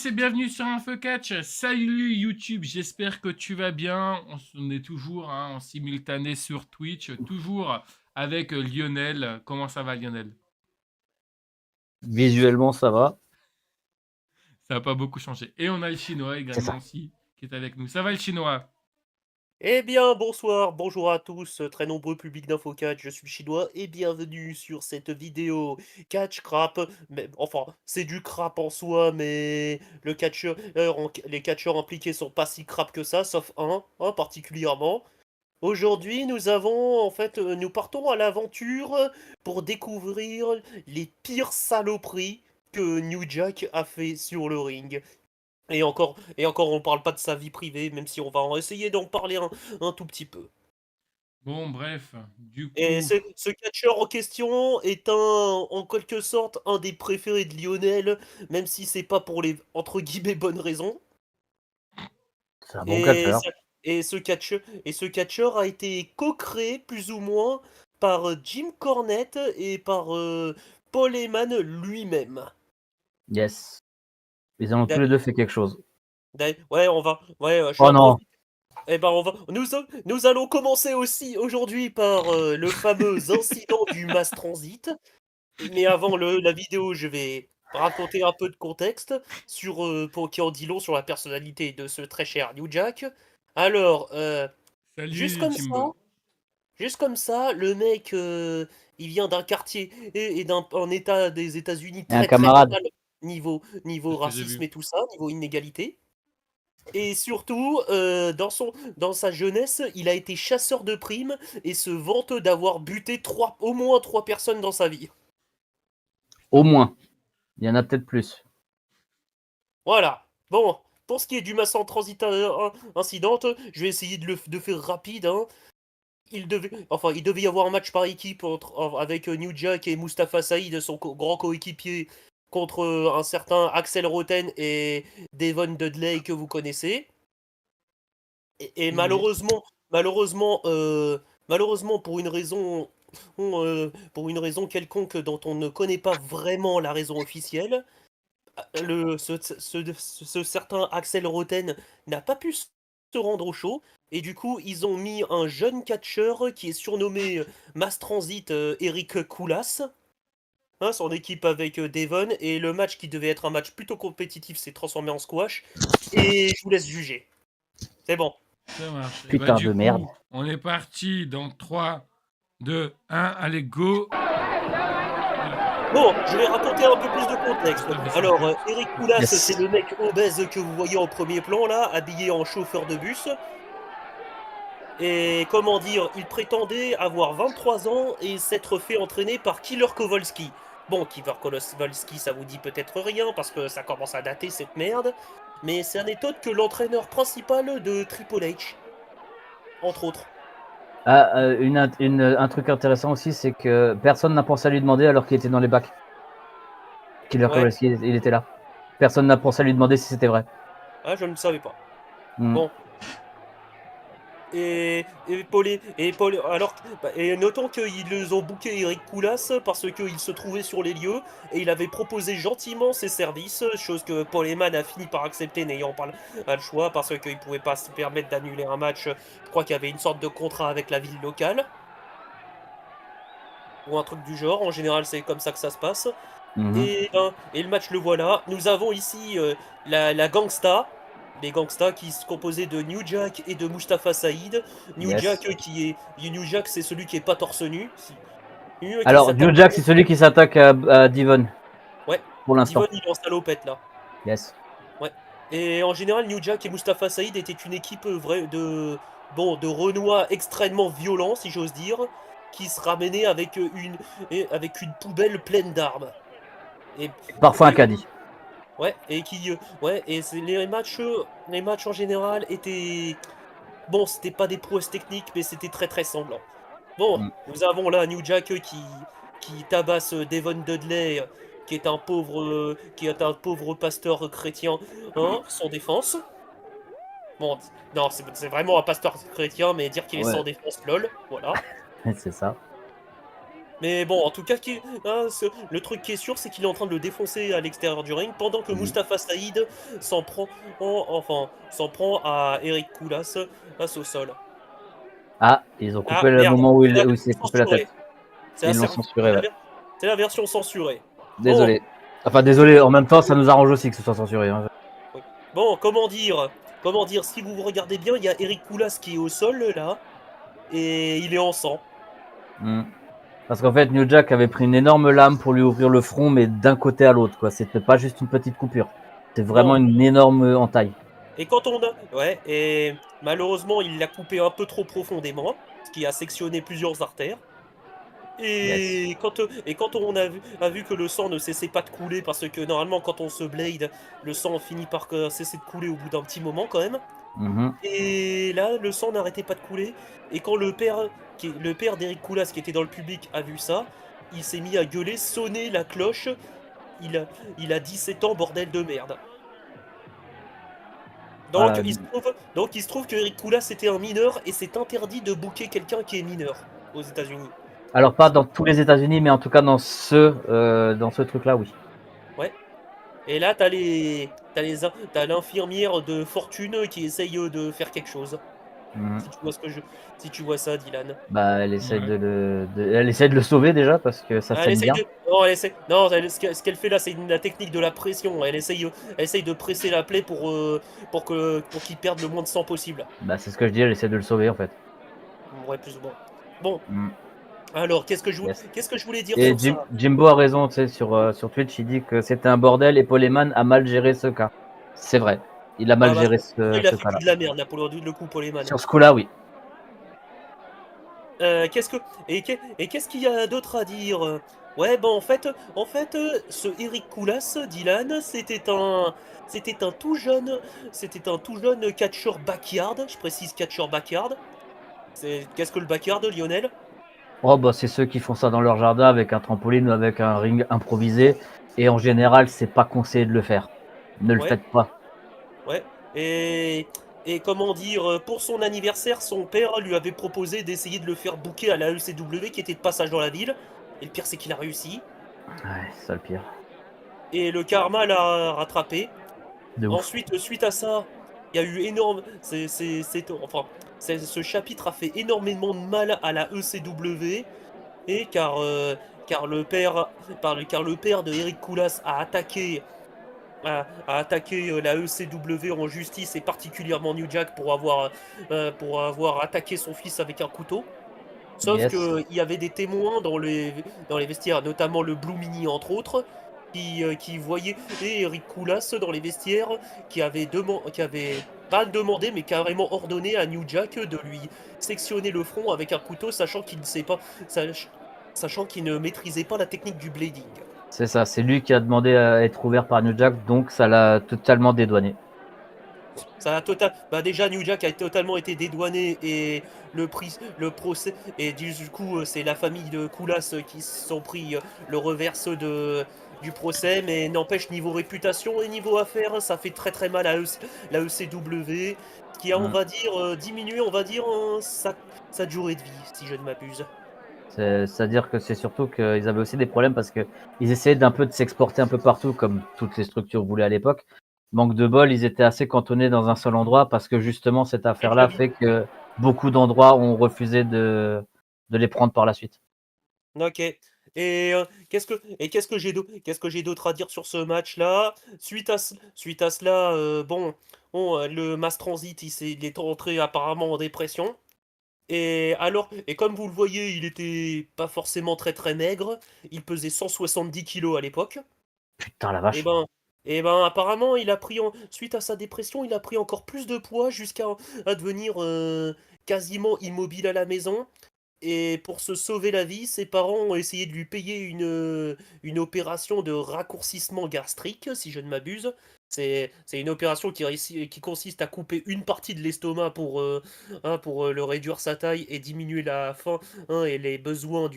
tous et bienvenue sur InfoCatch. Salut YouTube, j'espère que tu vas bien. On est toujours en simultané sur Twitch, toujours avec Lionel. Comment ça va Lionel? Visuellement, ça va. Ça n'a pas beaucoup changé. Et on a le Chinois C'est également ça. aussi qui est avec nous. Ça va le Chinois? Eh bien, bonsoir, bonjour à tous, très nombreux public d'InfoCatch, je suis le Chinois et bienvenue sur cette vidéo catch crap. Mais, enfin, c'est du crap en soi, mais les catcheurs impliqués sont pas si crap que ça, sauf un particulièrement. Aujourd'hui, nous partons à l'aventure pour découvrir les pires saloperies que New Jack a fait sur le ring. Et encore, on parle pas de sa vie privée, même si on va en essayer d'en parler un tout petit peu. Bon, bref, du Et coup, ce catcheur en question est en quelque sorte, un des préférés de Lionel, même si c'est pas pour les, entre guillemets, bonnes raisons. C'est un bon Et, catcheur. ça- et ce catcheur a été co-créé, plus ou moins, par Jim Cornette et par Paul Heyman lui-même. Yes. Ils ont tous D'a- les deux fait quelque chose. Ouais, je vais Oh en non. profiter. Eh ben, nous allons commencer aussi aujourd'hui par le fameux incident du Mass Transit. Mais avant la vidéo, je vais raconter un peu de contexte qui en dit long sur la personnalité de ce très cher New Jack. Alors, juste salut comme ça, Jimbo. juste comme ça, le mec, il vient d'un quartier et d'un un état des États-Unis Et un très très camarade. mal C'est niveau ce que j'ai racisme vu. et tout ça, niveau inégalité. Et surtout, dans sa jeunesse, il a été chasseur de primes et se vante d'avoir buté au moins trois personnes dans sa vie. Au moins. Il y en a peut-être plus. Voilà. Bon, pour ce qui est du Massan Transit Incident, je vais essayer de faire rapide, hein. Il devait y avoir un match par équipe avec New Jack et Mustafa Saïd, son grand coéquipier, contre un certain Axel Roten et Devon Dudley que vous connaissez. Et Oui. malheureusement, pour une raison quelconque dont on ne connaît pas vraiment la raison officielle, ce certain Axel Roten n'a pas pu se rendre au show. Et du coup, ils ont mis un jeune catcheur qui est surnommé Mass Transit Eric Koulas, hein, son équipe avec Devon. Et le match qui devait être un match plutôt compétitif s'est transformé en squash. Et je vous laisse juger. C'est bon. Ça marche. Et bah Putain du de merde. coup, on est parti dans 3, 2, 1, allez go. Bon, je vais raconter un peu plus de contexte. Christophe de Alors, Cut. Eric Koulas, Yes. c'est le mec obèse que vous voyez en premier plan là, habillé en chauffeur de bus. Et comment dire, il prétendait avoir 23 ans et s'être fait entraîner par Killer Kowalski. Bon, Killer Kowalski, ça vous dit peut-être rien parce que ça commence à dater cette merde. Mais ça n'est autre que l'entraîneur principal de Triple H, entre autres. Ah, un truc intéressant aussi, c'est que personne n'a pensé à lui demander alors qu'il était dans les bacs. Killer Ouais, Kowalski, il était là. Personne n'a pensé à lui demander si c'était vrai. ah, je ne savais pas. Hmm. Bon, et notons qu'ils ont booké Eric Koulas parce qu'il se trouvait sur les lieux et il avait proposé gentiment ses services, chose que Paul Heyman a fini par accepter n'ayant pas le choix parce qu'il pouvait pas se permettre d'annuler un match. Je crois qu'il y avait une sorte de contrat avec la ville locale ou un truc du genre. En général, c'est comme ça que ça se passe. Mhm. Et le match, le voilà. Nous avons ici la Gangsta. Les Gangsta qui se composaient de New Jack et de Mustafa Saïd. Yes. New Jack, c'est celui qui est pas torse nu. Qui Alors, s'attaque. New Jack, c'est celui qui s'attaque à Devon, Ouais. pour l'instant. Devon, il est en salopette là. Yes. Ouais. Et en général, New Jack et Mustafa Saïd étaient une équipe de Renois extrêmement violents, si j'ose dire, qui se ramenaient avec une poubelle pleine d'armes. Et, Parfois un et caddie. Ouais, les matchs en général étaient bon, c'était pas des prouesses techniques, mais c'était très très sanglant. Bon, Hmm. nous avons là New Jack qui tabasse Devon Dudley, qui est un pauvre pasteur chrétien, hein, sans défense. Bon, non, c'est vraiment un pasteur chrétien, mais dire qu'il est Ouais, sans défense, lol, voilà. c'est ça. Mais bon, en tout cas, le truc qui est sûr, c'est qu'il est en train de le défoncer à l'extérieur du ring, pendant que Mhm. Mustafa Saïd s'en prend à Eric Koulas au sol. Ah, ils ont Ah coupé le merde, moment où c'est il s'est coupé la censuré. tête. Ils l'ont censuré, ouais. C'est la version censurée. Bon, Désolé. Enfin, désolé, en même temps, ça nous arrange aussi que ce soit censuré, hein. oui. Bon, comment dire, si vous regardez bien, il y a Eric Koulas qui est au sol là, et il est en sang. Mm. Parce qu'en fait, New Jack avait pris une énorme lame pour lui ouvrir le front, mais d'un côté à l'autre, quoi. C'était pas juste une petite coupure. C'est vraiment Non. une énorme entaille. Et quand on a, ouais, et malheureusement, il l'a coupé un peu trop profondément, ce qui a sectionné plusieurs artères. Yes. Et quand on a vu que le sang ne cessait pas de couler, parce que normalement, quand on se blade, le sang finit par cesser de couler au bout d'un petit moment quand même. Mhm. Et là, le sang n'arrêtait pas de couler. Et quand le père d'Eric Koulas, qui était dans le public, a vu ça, il s'est mis à gueuler, sonner la cloche. Il a, il a 17 ans, bordel de merde. Donc Ah, il se trouve que Eric Koulas était un mineur et c'est interdit de booker quelqu'un qui est mineur aux États-Unis. alors pas dans tous les États-Unis, mais en tout cas dans ce truc-là, oui. Ouais. Et là, t'as l'infirmière de fortune qui essaye de faire quelque chose. Mhm. Si tu vois si tu vois ça, Dylan. Bah, Ouais. elle essaie de le sauver déjà parce que ça Ah, elle saigne essaye bien. de. Non, ce qu'elle fait là, c'est la technique de la pression. Elle essaye de presser la plaie pour qu'il perde le moins de sang possible. Bah, c'est ce que je dis, elle essaie de le sauver en fait. Ouais, plus ou moins. Bon, Mhm. alors, Yes. qu'est-ce que je voulais dire Et sur ça? Jimbo a raison, tu sais, sur Twitch, il dit que c'était un bordel et Paul Heyman a mal géré ce cas. C'est vrai, il a mal Ah bah, géré il a ce fait que cas-là. de la merde là pour le coup, Paul Heyman. Sur ce coup-là, oui. Qu'est-ce que et qu'est-ce qu'il y a d'autre à dire? Ouais, bah ce Eric Koulas, Dylan, c'était un tout jeune catcheur backyard. Je précise catcheur backyard. C'est qu'est-ce que le backyard, Lionel? Oh, bah, c'est ceux qui font ça dans leur jardin avec un trampoline ou avec un ring improvisé. Et en général, c'est pas conseillé de le faire. Ne le Ouais, faites pas. ouais. Et comment dire, pour son anniversaire, son père lui avait proposé d'essayer de le faire booker à la ECW qui était de passage dans la ville. Et le pire, c'est qu'il a réussi. Ouais, c'est ça le pire. Et le karma l'a rattrapé. De ouf. Ensuite, suite à ça, il y a eu énorme. Enfin, ce chapitre a fait énormément de mal à la ECW. Et car car le père de Eric Koulas a attaqué la ECW en justice et particulièrement New Jack pour avoir attaqué son fils avec un couteau. Sauf Yes. que il y avait des témoins dans les vestiaires, notamment le Blue Mini entre autres, qui voyaient Eric Koulas dans les vestiaires, qui avait pas demandé mais carrément ordonné à New Jack de lui sectionner le front avec un couteau, sach- sachant qu'il ne maîtrisait pas la technique du blading. C'est ça, c'est lui qui a demandé à être ouvert par New Jack, donc ça l'a totalement dédouané. Bah déjà New Jack a totalement été dédouané et le procès et du coup c'est la famille de Koulas qui se sont pris le reverse du procès, mais n'empêche niveau réputation et niveau affaires ça fait très très mal à la ECW qui a on Mm. va dire diminué on va dire sa durée de vie si je ne m'abuse. C'est-à-dire que c'est surtout qu'ils avaient aussi des problèmes parce qu'ils essayaient d'un peu de s'exporter un peu partout, comme toutes les structures voulaient à l'époque. Manque de bol, ils étaient assez cantonnés dans un seul endroit parce que justement cette affaire-là fait que beaucoup d'endroits ont refusé de les prendre par la suite. Ok. Et qu'est-ce que j'ai d'autre à dire sur ce match-là? Suite à cela, le Mass Transit, il est entré apparemment en dépression. Et comme vous le voyez, il était pas forcément très très maigre. Il pesait 170 kilos à l'époque. Putain la Et vache. ben, et ben apparemment, suite à sa dépression, il a pris encore plus de poids jusqu'à à devenir quasiment immobile à la maison. Et pour se sauver la vie, ses parents ont essayé de lui payer une opération de raccourcissement gastrique, si je ne m'abuse. C'est une opération qui consiste à couper une partie de l'estomac pour le réduire sa taille et diminuer la faim et les besoins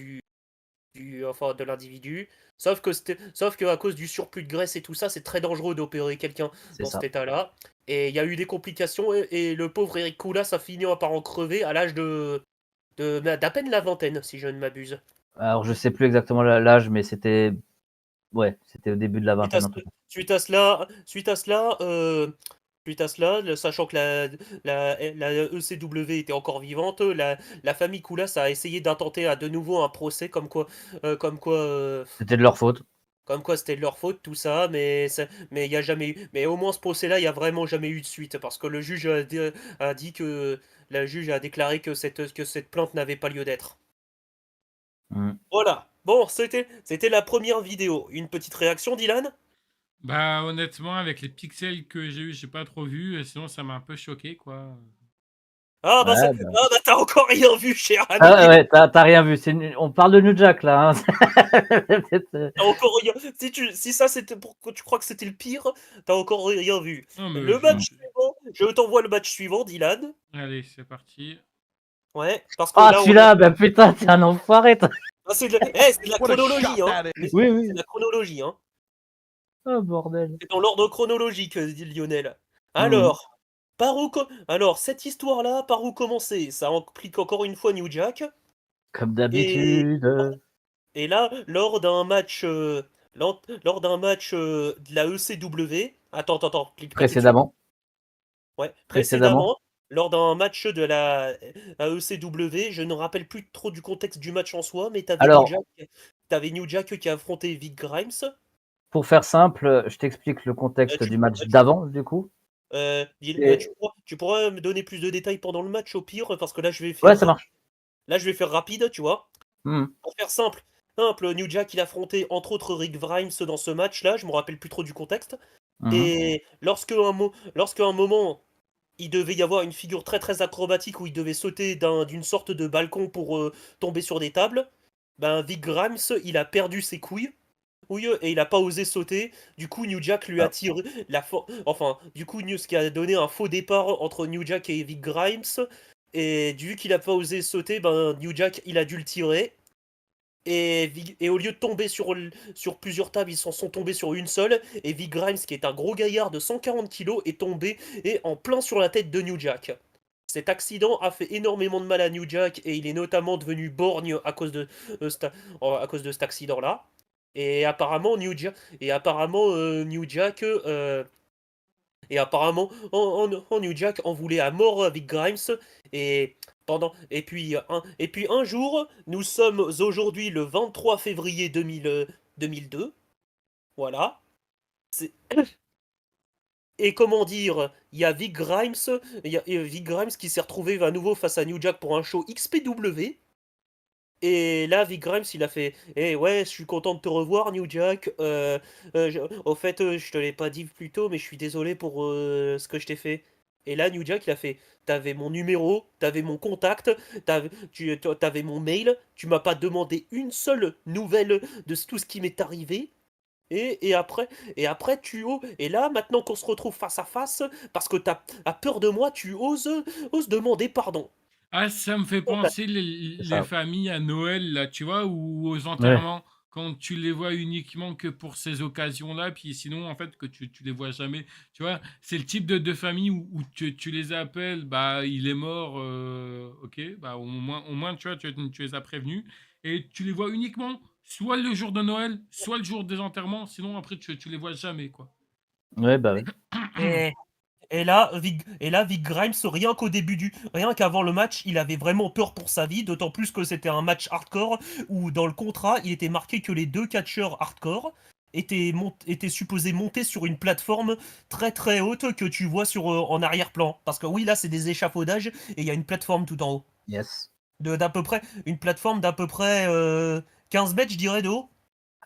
enfin, de l'individu. Sauf que à cause du surplus de graisse et tout ça, c'est très dangereux d'opérer quelqu'un C'est dans cet ça. état-là. Et il y a eu des complications et le pauvre Eric Koulas a fini par en crever à l'âge d'à peine la vingtaine, si je ne m'abuse. Alors, je sais plus exactement l'âge, mais c'était au début de la Suite à, vingtaine. ce- Un truc. suite à cela, sachant que la ECW était encore vivante, la famille Koulas a essayé d'intenter à de nouveau un procès comme quoi, C'était de leur faute. comme quoi c'était de leur faute, tout ça, mais il y a jamais eu. Mais au moins ce procès-là, il y a vraiment jamais eu de suite, parce que le juge a dit que la juge a déclaré que cette plainte n'avait pas lieu d'être. Mm. Voilà. Bon, c'était la première vidéo. Une petite réaction, Dylan? Bah, honnêtement, avec les pixels que j'ai eu, j'ai pas trop vu. Et sinon, ça m'a un peu choqué, quoi. Ah bah, Ouais, bah. t'as encore rien vu, cher ami. Ah ouais, t'as rien vu. On parle de New Jack là. Hein. T'as encore rien. Si ça c'était pour que tu crois que c'était le pire, t'as encore rien vu. Non, mais Le match suivant, je t'envoie le match suivant, Dylan. allez, c'est parti. Ouais, parce que Ah, là, celui-là, ben putain, t'es un enfoiré. Ah, c'est de la chronologie, hein. Oui, oui. C'est de la chronologie, hein. Oh, bordel. C'est dans l'ordre chronologique, dit Lionel. Mhm. Alors, cette histoire-là, par où commencer? Ça implique encore une fois New Jack. Comme Et, d'habitude. et là, lors d'un match de la ECW. Attends, clique pas tout de suite. Précédemment. Ouais, Précédemment. précédemment, lors d'un match de la ECW, je ne rappelle plus trop du contexte du match en soi, mais Alors, t'avais New Jack qui a affronté Vic Grimes. pour faire simple, je t'explique le contexte Tu, du match tu, d'avant, du coup. Et... tu pourras me donner plus de détails pendant le match au pire, parce que Ouais, ça marche. là je vais faire rapide, tu vois. Mhm. Pour faire simple, New Jack il a affronté entre autres Rick Grimes dans ce match-là, je me rappelle plus trop du contexte. Mhm. Et lorsque un moment il devait y avoir une figure très très acrobatique où il devait sauter d'une sorte de balcon pour tomber sur des tables, ben Vic Grimes il a perdu ses couilles. Oui, et il a pas osé sauter. Du coup, New Jack lui a Ah. tiré Enfin, du coup, ce qui a donné un faux départ entre New Jack et Vic Grimes. Et vu qu'il a pas osé sauter, ben New Jack il a dû le tirer. Et au lieu de tomber sur plusieurs tables, ils s'en sont tombés sur une seule. Et Vic Grimes, qui est un gros gaillard de 140 kilos, est tombé et en plein sur la tête de New Jack. Cet accident a fait énormément de mal à New Jack et il est notamment devenu borgne à cause de cet accident-là. Et apparemment New Jack New Jack en voulait à mort avec Grimes et et puis un jour, nous sommes aujourd'hui le 23 février 2002. Voilà. C'est- Et comment dire, il y a Vic Grimes, Vic Grimes qui s'est retrouvé à nouveau face à New Jack pour un show XPW. Et là, Vic Grimes, il a fait ouais, je suis content de te revoir, New Jack. Au fait, je te l'ai pas dit plus tôt, mais je suis désolé pour ce que je t'ai fait. Et là, New Jack, il a fait t'avais mon numéro, t'avais mon contact, t'avais mon mail, tu m'as pas demandé une seule nouvelle de tout ce qui m'est arrivé. Et après, et là, maintenant qu'on se retrouve face à face, parce que t'as peur de moi, oses demander pardon. Ah, ça me fait Oh, bah, penser C'est les ça. familles à Noël, là, tu vois, ou aux Ouais. enterrements, quand tu les vois uniquement que pour ces occasions-là, puis sinon, en fait, que tu les vois jamais. Tu vois, c'est le type de famille où tu les appelles, bah, il est mort, ok, bah, au moins tu les as prévenus, et tu les vois uniquement soit le jour de Noël, soit le jour des enterrements, sinon, après, tu les vois jamais, quoi. Ouais, bah oui. Et, et là, Vic Grimes, rien qu'avant le match, il avait vraiment peur pour sa vie, d'autant plus que c'était un match hardcore où dans le contrat, il était marqué que les deux catcheurs hardcore étaient supposés monter sur une plateforme très très haute que tu vois en arrière-plan. Parce que oui, là, c'est des échafaudages et il y a une plateforme tout en haut. Yes. Une plateforme d'à peu près 15 mètres, je dirais, de haut.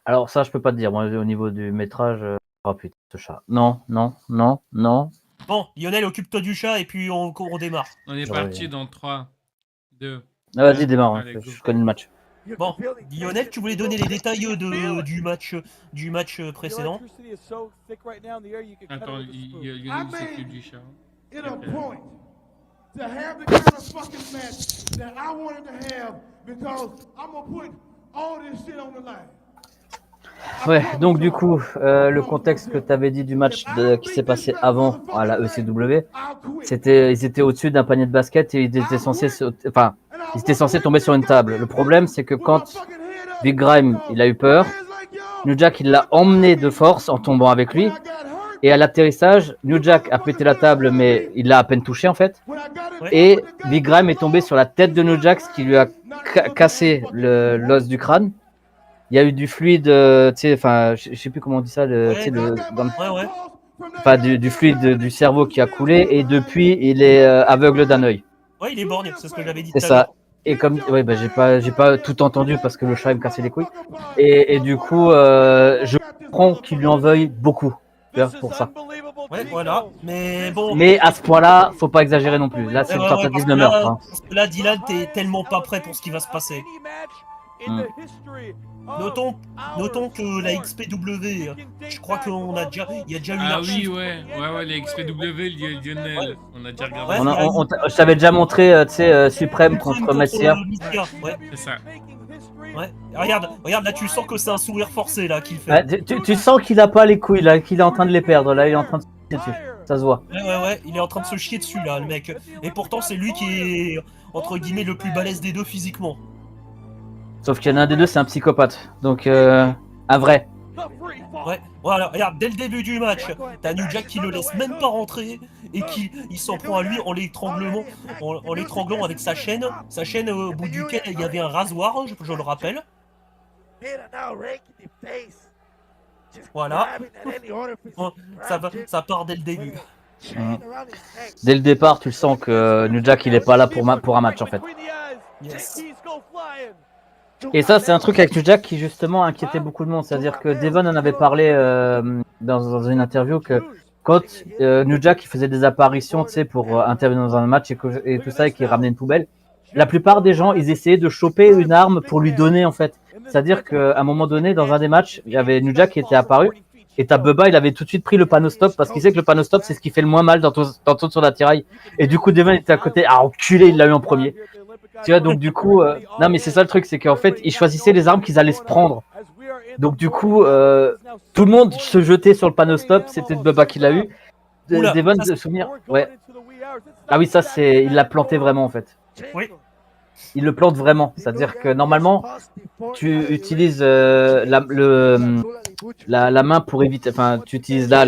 Alors, ça, je peux pas te dire. Moi, au niveau du métrage. Oh putain, ce chat. Non, non, non, non. Bon, Lionel, occupe-toi du chat et puis on démarre. On est Je parti reviens. dans 3, 2, Ah, vas-y, 1, démarre. Hein, allez, go. je connais le match. Bon, Lionel, tu voulais donner les détails du match précédent. Attends, Lionel s'occupe du chat. It a point to have the kind of fucking match that I wanted to have because I'm gonna put all this shit on the line. Ouais, donc du coup, le contexte que tu avais dit du match qui s'est passé avant à la ECW, ils étaient au-dessus d'un panier de basket et ils étaient censés tomber sur une table. Le problème, c'est que quand Big Grime, il a eu peur. New Jack, il l'a emmené de force en tombant avec lui. Et à l'atterrissage, New Jack a pété la table, mais il l'a à peine touché en fait. Et Big Grime est tombé sur la tête de New Jack, ce qui lui a cassé l'os du crâne. Il y a eu du fluide, tu sais, enfin, je sais plus comment on dit ça, du fluide du cerveau qui a coulé. Et depuis, il est aveugle d'un œil. Ouais, il est borgne, c'est ce que j'avais dit C'est tout à l'heure. ça. Et comme, ouais, bah, j'ai pas tout entendu parce que le chat il me cassait les couilles. Et du coup, je comprends qu'il lui en veuille beaucoup pour ça. Ouais, voilà. Mais bon. Mais à ce point-là, faut pas exagérer non plus. Là, c'est une tentative de meurtre. Hein. Parce que là, Dylan, t'es tellement pas prêt pour ce qui va se passer. Notons que la XPW, je crois qu'il y a déjà eu un Ah oui, archive. ouais, les XPW, Lionel, on a déjà regardé. Ouais, Je t'avais déjà montré, tu sais, Suprême contre Messia. Ouais, C'est ça. ouais. Regarde, là, tu sens que c'est un sourire forcé là qu'il fait. Ouais, tu sens qu'il a pas les couilles là, qu'il est en train de les perdre. Là, il est en train de se chier dessus. Ça se voit. Ouais, il est en train de se chier dessus là, le mec. Et pourtant, c'est lui qui est entre guillemets le plus balèze des deux physiquement. Sauf qu'il y en a un des deux, c'est un psychopathe. Donc, un vrai. Ouais, voilà, regarde, dès le début du match, t'as New Jack qui le laisse même pas rentrer et il s'en prend à lui en l'étranglant avec sa chaîne au bout duquel il y avait un rasoir, je le rappelle. Voilà. Ça part dès le début. Dès le départ, tu le sens que New Jack, il est pas là pour un match en fait. Yes. Et ça, c'est un truc avec New Jack qui justement inquiétait beaucoup de monde. C'est-à-dire que Devon en avait parlé dans une interview que quand New Jack il faisait des apparitions, tu sais, pour intervenir dans un match et tout ça, et qu'il ramenait une poubelle, la plupart des gens, ils essayaient de choper une arme pour lui donner en fait. C'est-à-dire qu'à un moment donné, dans un des matchs, il y avait New Jack qui était apparu. Et ta Bubba, il avait tout de suite pris le panneau stop parce qu'il sait que le panneau stop, c'est ce qui fait le moins mal dans ton sur l'attirail. Et du coup, Devon était à côté. Ah, enculé, il l'a eu en premier. Tu vois, donc du coup, non, mais c'est ça le truc, c'est qu'en fait, ils choisissaient les armes qu'ils allaient se prendre. Donc du coup, tout le monde se jetait sur le panneau stop. C'était Bubba qui l'a eu. Devon, de souvenir. Ouais. Ah oui, ça, il l'a planté vraiment en fait. Oui. Il le plante vraiment. C'est-à-dire que normalement, tu utilises la main pour éviter. Enfin, tu utilises là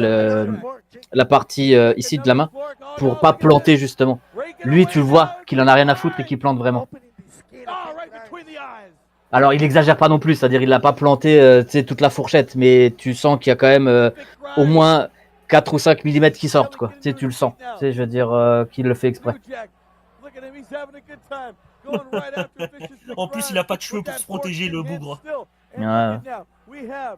la partie ici de la main pour pas planter justement. Lui, tu le vois qu'il en a rien à foutre et qu'il plante vraiment. Alors, il exagère pas non plus, c'est-à-dire il l'a pas planté toute la fourchette, mais tu sens qu'il y a quand même au moins 4 ou 5 mm qui sortent, quoi. Tu le sens. Je veux dire qu'il le fait exprès. En plus, il a pas de cheveux pour se protéger, le bougre. Ouais.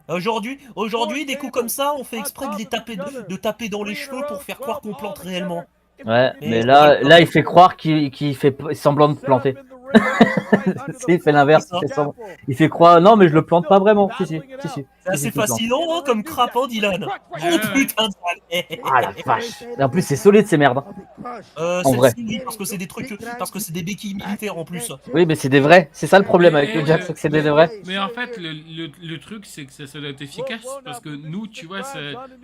Aujourd'hui, des coups comme ça, on fait exprès de taper dans les cheveux pour faire croire qu'on plante réellement. Ouais, mais là, il fait croire qu'il fait semblant de planter. Il fait l'inverse, il fait croire, non, mais je le plante pas vraiment. Si. C'est assez fascinant, hein, comme crapant, Dylan. Oh putain de Ah la vache. Et en plus, c'est solide ces merdes. En vrai. Oui, parce que c'est des béquilles militaires en plus. Oui, mais c'est des vrais. C'est ça le problème avec le Jack, c'est que c'est des vrais. Mais en fait, le truc, c'est que ça doit être efficace. Parce que nous, tu vois,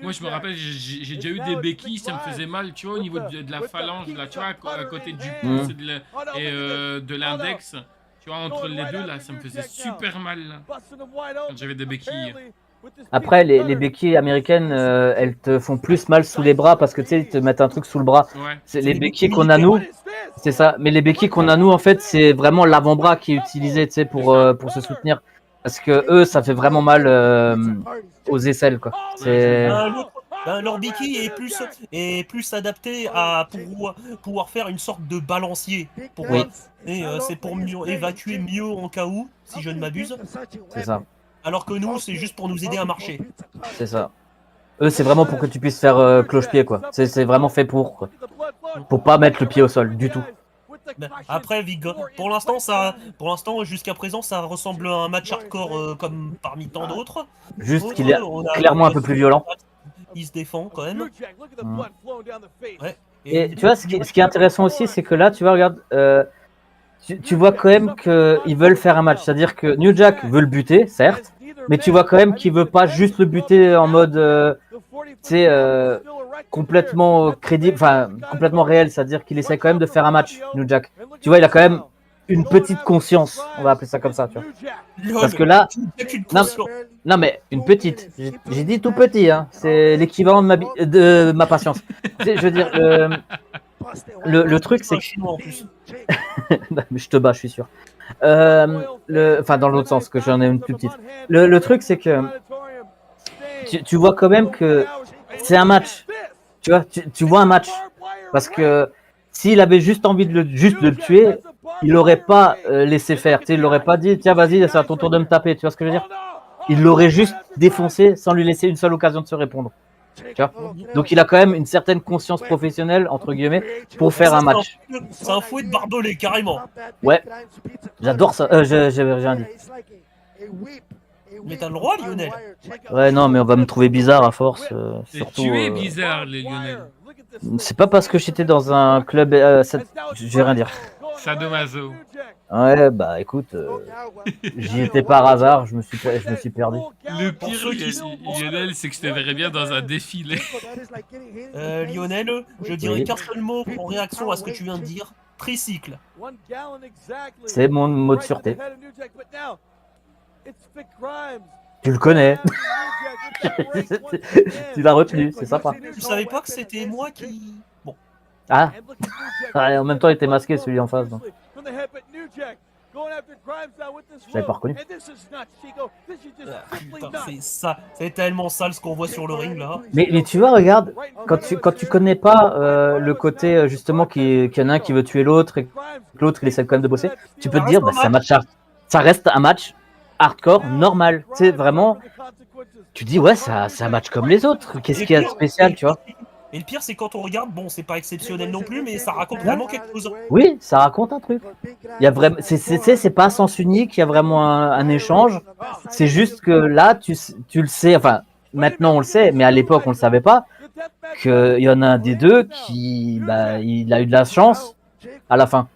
moi je me rappelle, j'ai déjà eu des béquilles, ça me faisait mal, tu vois, au niveau de la phalange, là, tu vois, à côté du pouce et de l'index. Tu vois, entre les deux, là, ça me faisait super mal, là, quand j'avais des béquilles. Après, les béquilles américaines, elles te font plus mal sous les bras parce que tu sais, ils te mettent un truc sous le bras. Ouais. C'est les béquilles qu'on a nous, c'est ça. Mais les béquilles qu'on a nous, en fait, c'est vraiment l'avant-bras qui est utilisé, tu sais, pour se soutenir. Parce que eux, ça fait vraiment mal aux aisselles, quoi. Leur béquille est plus adapté à pouvoir faire une sorte de balancier. Et c'est pour mieux évacuer mieux en cas où, si je ne m'abuse. C'est ça. Alors que nous, c'est juste pour nous aider à marcher. C'est ça. Eux, c'est vraiment pour que tu puisses faire cloche-pied, quoi. C'est vraiment fait pour pas mettre le pied au sol, du tout. Après, Vig, pour l'instant, jusqu'à présent, ça ressemble à un match hardcore comme parmi tant d'autres. Juste qu'il est clairement un peu plus violent. Il se défend quand même. Ouais. Et tu vois, ce qui est intéressant aussi, c'est que là, tu vois, regarde, tu vois quand même qu'ils veulent faire un match. C'est-à-dire que New Jack veut le buter, certes, mais tu vois quand même qu'il veut pas juste le buter en mode, complètement crédible, enfin, complètement réel. C'est-à-dire qu'il essaie quand même de faire un match, New Jack. Tu vois, il a quand même une petite conscience, on va appeler ça comme ça, tu vois. Lol, Parce que là, il y a qu'une non, conscience. non mais une petite, j'ai dit tout petit, hein. C'est l'équivalent de ma patience. Je veux dire, le truc, c'est un chinois en plus. mais je te bats, je suis sûr. Enfin, dans l'autre sens, que j'en ai une plus petite. Le truc, c'est que tu vois quand même que c'est un match. Tu vois, tu vois un match. Parce que s'il avait juste envie de le tuer, il l'aurait pas laissé faire. Tu sais, il l'aurait pas dit, tiens, vas-y, c'est à ton tour de me taper. Tu vois ce que je veux dire? Il l'aurait juste défoncé sans lui laisser une seule occasion de se répondre. Tu vois? Donc il a quand même une certaine conscience professionnelle, entre guillemets, pour faire un match. C'est un fouet de barbelé, carrément. Ouais, j'adore ça. J'ai rien dit. Mais t'as le droit, Lionel. Ouais, non, mais on va me trouver bizarre à force. Et Surtout, tu es bizarre, les Lionel. c'est pas parce que j'étais dans un club. Je vais rien dire. Sadomaso. Ouais, bah écoute, j'y étais par hasard, je me suis perdu. Le Pour pire, ceux qui Lionel, c'est que je te verrais bien dans un défilé. Lionel, je dirais Oui. qu'un seul mot en réaction à ce que tu viens de dire. Tricycle. C'est mon mot de sûreté. Tu le connais. Tu l'as retenu, c'est sympa. Tu savais pas que c'était moi qui... Bon. Ah, ouais, en même temps, il était masqué celui en face. Donc. Je l'avais pas reconnu. Putain, c'est tellement sale ce qu'on voit sur le ring là. Mais tu vois, regarde, quand tu connais pas le côté justement qu'il y en a un qui veut tuer l'autre et que l'autre il essaie quand même de bosser, tu peux te dire, bah, c'est un match ça reste un match hardcore normal. Tu sais, vraiment, tu dis, ouais, c'est un match comme les autres. Qu'est-ce qu'il y a de spécial, tu vois? Et le pire, c'est quand on regarde, bon, c'est pas exceptionnel non plus, mais ça raconte vraiment quelque chose. Oui, ça raconte un truc. Il y a vraiment, c'est pas à sens unique, il y a vraiment un échange. C'est juste que là, tu le sais, enfin, maintenant on le sait, mais à l'époque on le savait pas, qu'il y en a un des deux qui, bah, il a eu de la chance à la fin.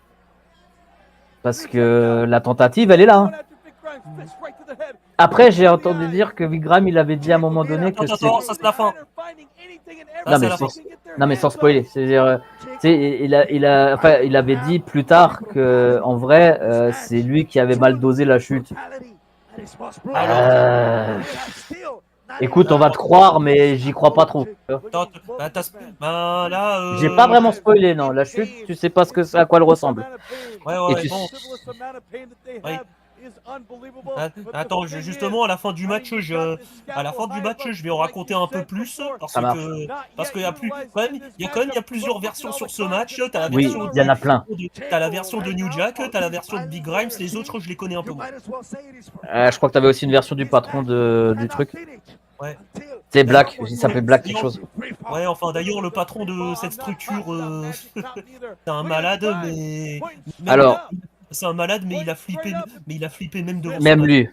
Parce que la tentative, elle est là. Hein. Après, j'ai entendu dire que Vigram, il avait dit à un moment donné que c'est... Attends, ça c'est la fin. Non mais sans spoiler, c'est-à-dire, tu sais, il avait dit plus tard que en vrai, c'est lui qui avait mal dosé la chute. Écoute, on va te croire, mais j'y crois pas trop. Là, J'ai pas vraiment spoilé, non. La chute, tu sais pas à quoi elle ressemble. Ouais, Et tu- bon. Ouais. Attends, justement, à la fin du match, je vais en raconter un peu plus Ça marche. parce qu'il y a il y a plusieurs versions sur ce match. T'as la Oui, version il y en a plein. T'as la version de New Jack, t'as la version de Big Grimes, les autres, je les connais un peu moins. Je crois que t'avais aussi une version du patron du truc. Ouais. C'est Black, il s'appelait Black quelque chose. Ouais, enfin, d'ailleurs, le patron de cette structure, c'est un malade, mais Alors, c'est un malade, mais il a flippé même devant même son lui,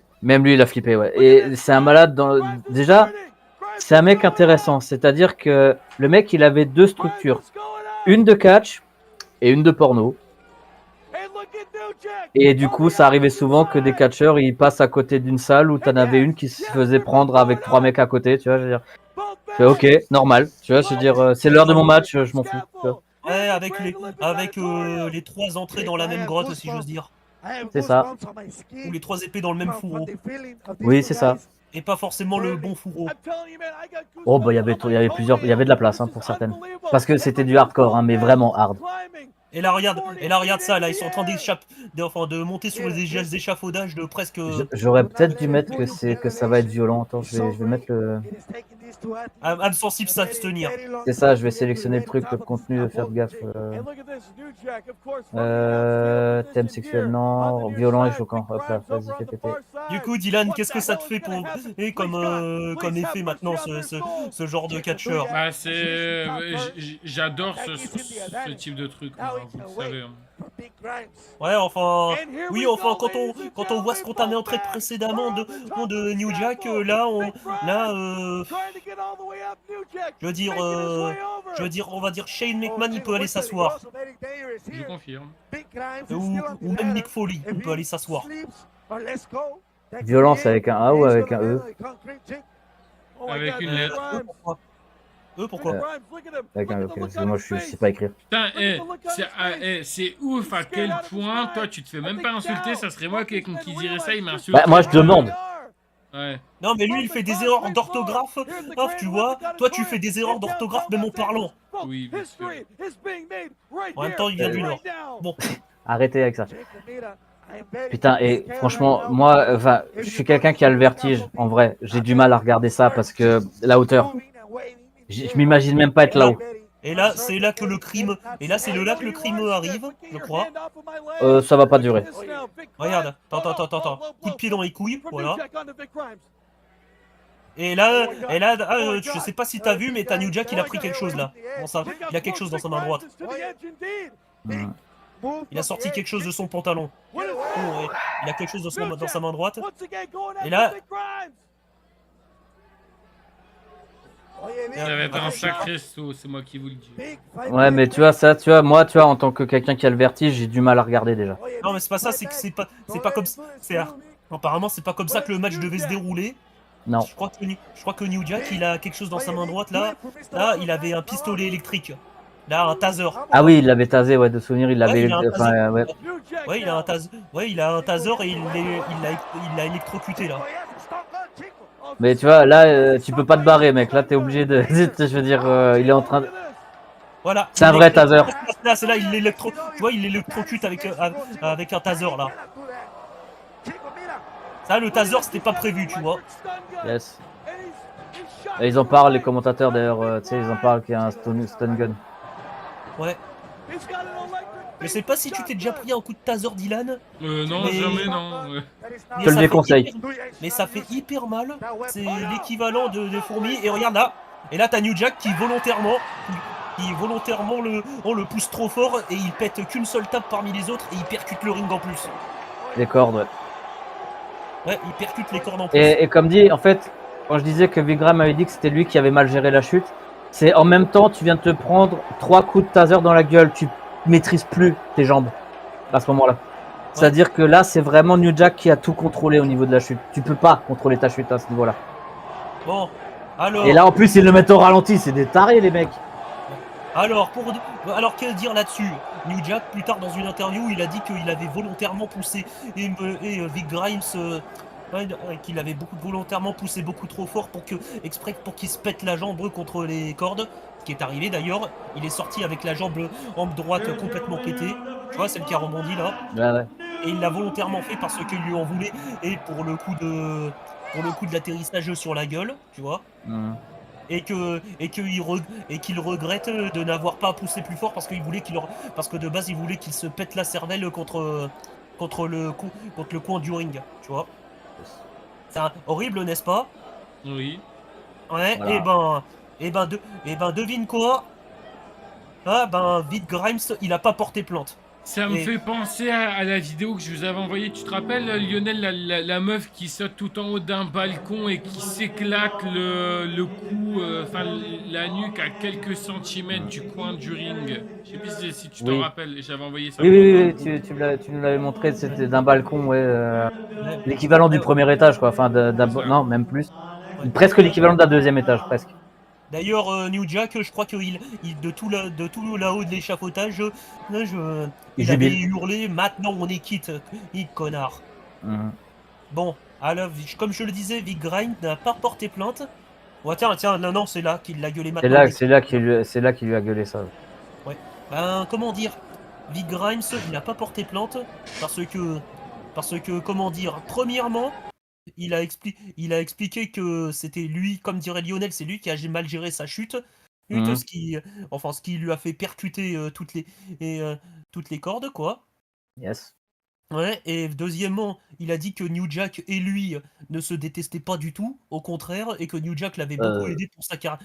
il a flippé, ouais. Et c'est un malade déjà, c'est un mec intéressant. C'est-à-dire que le mec, il avait deux structures. Une de catch et une de porno. Et du coup, ça arrivait souvent que des catcheurs, ils passent à côté d'une salle où t'en avais une qui se faisait prendre avec 3 mecs à côté, tu vois, je veux dire. C'est ok, normal, tu vois, je veux dire, c'est l'heure de mon match, je m'en fous. Tu vois. Ouais, avec les 3 entrées dans la même grotte, si j'ose dire. C'est ça. Ou les 3 épées dans le même fourreau. Oui, c'est ça. Et pas forcément le bon fourreau. Oh, bah, il y avait de la place hein, pour certaines. Parce que c'était du hardcore, hein, mais vraiment hard. Et là, regarde ça, là, ils sont en train de monter sur les échafaudages de presque... J'aurais peut-être dû mettre que ça va être violent. Attends, je vais mettre le... âme sensible s'abstenir. C'est ça, je vais sélectionner le truc, le contenu, faire gaffe. Thème sexuel, non. Violent et choquant. Hop là, vas-y, fais péter. Du coup, Dylan, qu'est-ce que ça te fait comme effet maintenant, ce genre de catcheur? Bah, j'adore ce type de truc, moi, vous le savez. Hein. Ouais, enfin, oui, enfin, quand on voit ce qu'on t'a montré précédemment de New Jack, je veux dire, on va dire Shane McMahon, il peut aller s'asseoir. Je confirme. Ou même Mick Foley, il peut aller s'asseoir. Violence avec un A ou avec un E? Avec une lettre. Pourquoi? D'accord, ok, parce que moi je sais pas écrire. Putain, c'est ouf à quel point toi tu te fais même pas insulter, ça serait moi qui dirait ça, il m'insulte. Bah, moi je demande. Ouais. Non, mais lui, il fait des erreurs d'orthographe. Tu vois, toi, tu fais des erreurs d'orthographe, même en parlant. Oui, bien sûr. En même temps, il vient du Nord. Bon, Arrêtez avec ça. Putain, et franchement, moi, enfin, je suis quelqu'un qui a le vertige, en vrai. J'ai du mal à regarder ça parce que la hauteur, je m'imagine même pas être là-haut. et là, c'est là que le crime. Et là, c'est là que le crime arrive, je crois. Ça va pas durer. Regarde, attends. Coup de pied dans les couilles, voilà. Et là, je sais pas si t'as vu, mais t'as New Jack, il a pris quelque chose là. Bon, ça, il a quelque chose dans sa main droite. Mhm. Il a sorti quelque chose de son pantalon. Oh, ouais. Il a quelque chose dans sa main droite. Et là, Ça va être un sacré saut, c'est moi qui vous le dis. Ouais, mais tu vois, ça, tu vois, moi, tu vois, en tant que quelqu'un qui a le vertige, j'ai du mal à regarder déjà. non, mais c'est pas ça, c'est pas comme ça. Apparemment, c'est pas comme ça que le match devait se dérouler. Non. Je crois que New Jack, il a quelque chose dans sa main droite là. Là, il avait un pistolet électrique. Là, un taser. Ah oui, il l'avait tasé, ouais, de souvenir, il l'avait. il a un Enfin, taser. ouais. Ouais, il a un taser. Ouais, il a un taser et il l'a électrocuté là. Mais tu vois, là, tu peux pas te barrer, mec. Là, t'es obligé de. Je veux dire, il est en train de. Voilà. C'est un vrai taser. Là, c'est là, il l'électrocute avec un taser là. Ça, le taser, c'était pas prévu, tu vois. Yes. Et ils en parlent, les commentateurs d'ailleurs, tu sais, ils en parlent qu'il y a un stun gun. Ouais. Je sais pas si tu t'es déjà pris un coup de taser, Dylan. Non, Mais- jamais, non. Ouais. Mais Je te le ça fait déconseille. mais ça fait hyper mal. C'est l'équivalent de fourmis. Et regarde là. Et là, t'as New Jack qui volontairement le pousse trop fort et il pète qu'une seule tape parmi les autres et il percute le ring en plus. Les cordes, ouais. Ouais, il percute les cordes en plus. Et comme dit, en fait, quand je disais que Vigram avait dit que c'était lui qui avait mal géré la chute, c'est en même temps, tu viens de te prendre 3 coups de taser dans la gueule, tu maîtrises plus tes jambes à ce moment-là. C'est-à-dire que là, c'est vraiment New Jack qui a tout contrôlé au niveau de la chute. Tu peux pas contrôler ta chute à ce niveau-là. Bon, alors. Et là, en plus, ils le mettent au ralenti, c'est des tarés, les mecs. Alors, que dire là-dessus? New Jack, plus tard dans une interview, il a dit qu'il avait volontairement poussé et Vic Grimes, qu'il avait volontairement poussé beaucoup trop fort exprès pour qu'il se pète la jambe contre les cordes. Ce qui est arrivé d'ailleurs, il est sorti avec la jambe droite complètement pétée. Tu vois, celle qui a rebondi là. Ouais. Et il l'a volontairement fait parce qu'il lui en voulait et pour le coup de l'atterrissage sur la gueule, tu vois. Mhm. Et qu'il regrette de n'avoir pas poussé plus fort parce que de base il voulait qu'il se pète la cervelle contre le coin du ring, tu vois. C'est horrible, n'est-ce pas? Oui. Ouais. Voilà. Et ben devine quoi? Ah ben Vic Grimes, il a pas porté plainte. Ça me fait penser à la vidéo que je vous avais envoyée. Tu te rappelles, Lionel, la meuf qui saute tout en haut d'un balcon et qui s'éclate le cou, enfin la nuque à quelques centimètres du coin du ring. Je sais plus si tu t'en rappelles. J'avais envoyé ça. Oui, tu nous l'avais montré, c'était d'un balcon, ouais. L'équivalent du premier étage, quoi. Enfin, non, même plus. Presque l'équivalent d'un deuxième étage, presque. D'ailleurs, New Jack, je crois qu'il de tout là-haut de l'échafaudage, il avait hurlé « Maintenant on est quitte, connard ». Bon, alors, comme je le disais, Vic Grimes n'a pas porté plainte. Ouais, tiens, non, c'est là qu'il l'a gueulé maintenant. C'est là qu'il lui a gueulé ça. Ouais. Ben, comment dire, Vic Grimes, il n'a pas porté plainte parce que, comment dire, premièrement, il a expliqué que c'était lui, comme dirait Lionel, c'est lui qui a mal géré sa chute. Ce qui lui a fait percuter toutes les cordes, quoi. Yes. Ouais, et deuxièmement, il a dit que New Jack et lui ne se détestaient pas du tout, au contraire, et que New Jack l'avait beaucoup aidé pour sa carrière,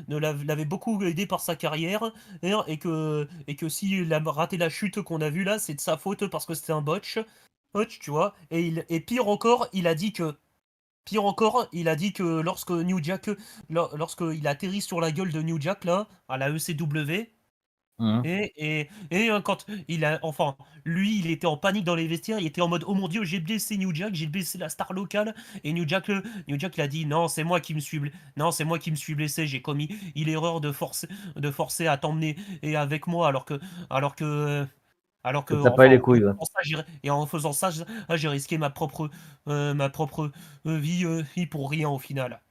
l'avait beaucoup aidé par sa carrière, et que s'il a raté la chute qu'on a vue là, c'est de sa faute parce que c'était un botch, tu vois. Et pire encore, il a dit que lorsque New Jack, lorsqu'il atterrit sur la gueule de New Jack là, à la ECW, Mhm. Quand enfin, lui, il était en panique dans les vestiaires, il était en mode, oh mon Dieu, j'ai blessé New Jack, j'ai blessé la star locale. Et New Jack, il a dit, non, c'est moi qui me suis, non, c'est moi qui me suis blessé, j'ai commis l'erreur de forcer à t'emmener et avec moi, alors que, T'as pas eu enfin, les couilles, ouais. en faisant ça, j'ai risqué ma propre vie pour rien au final.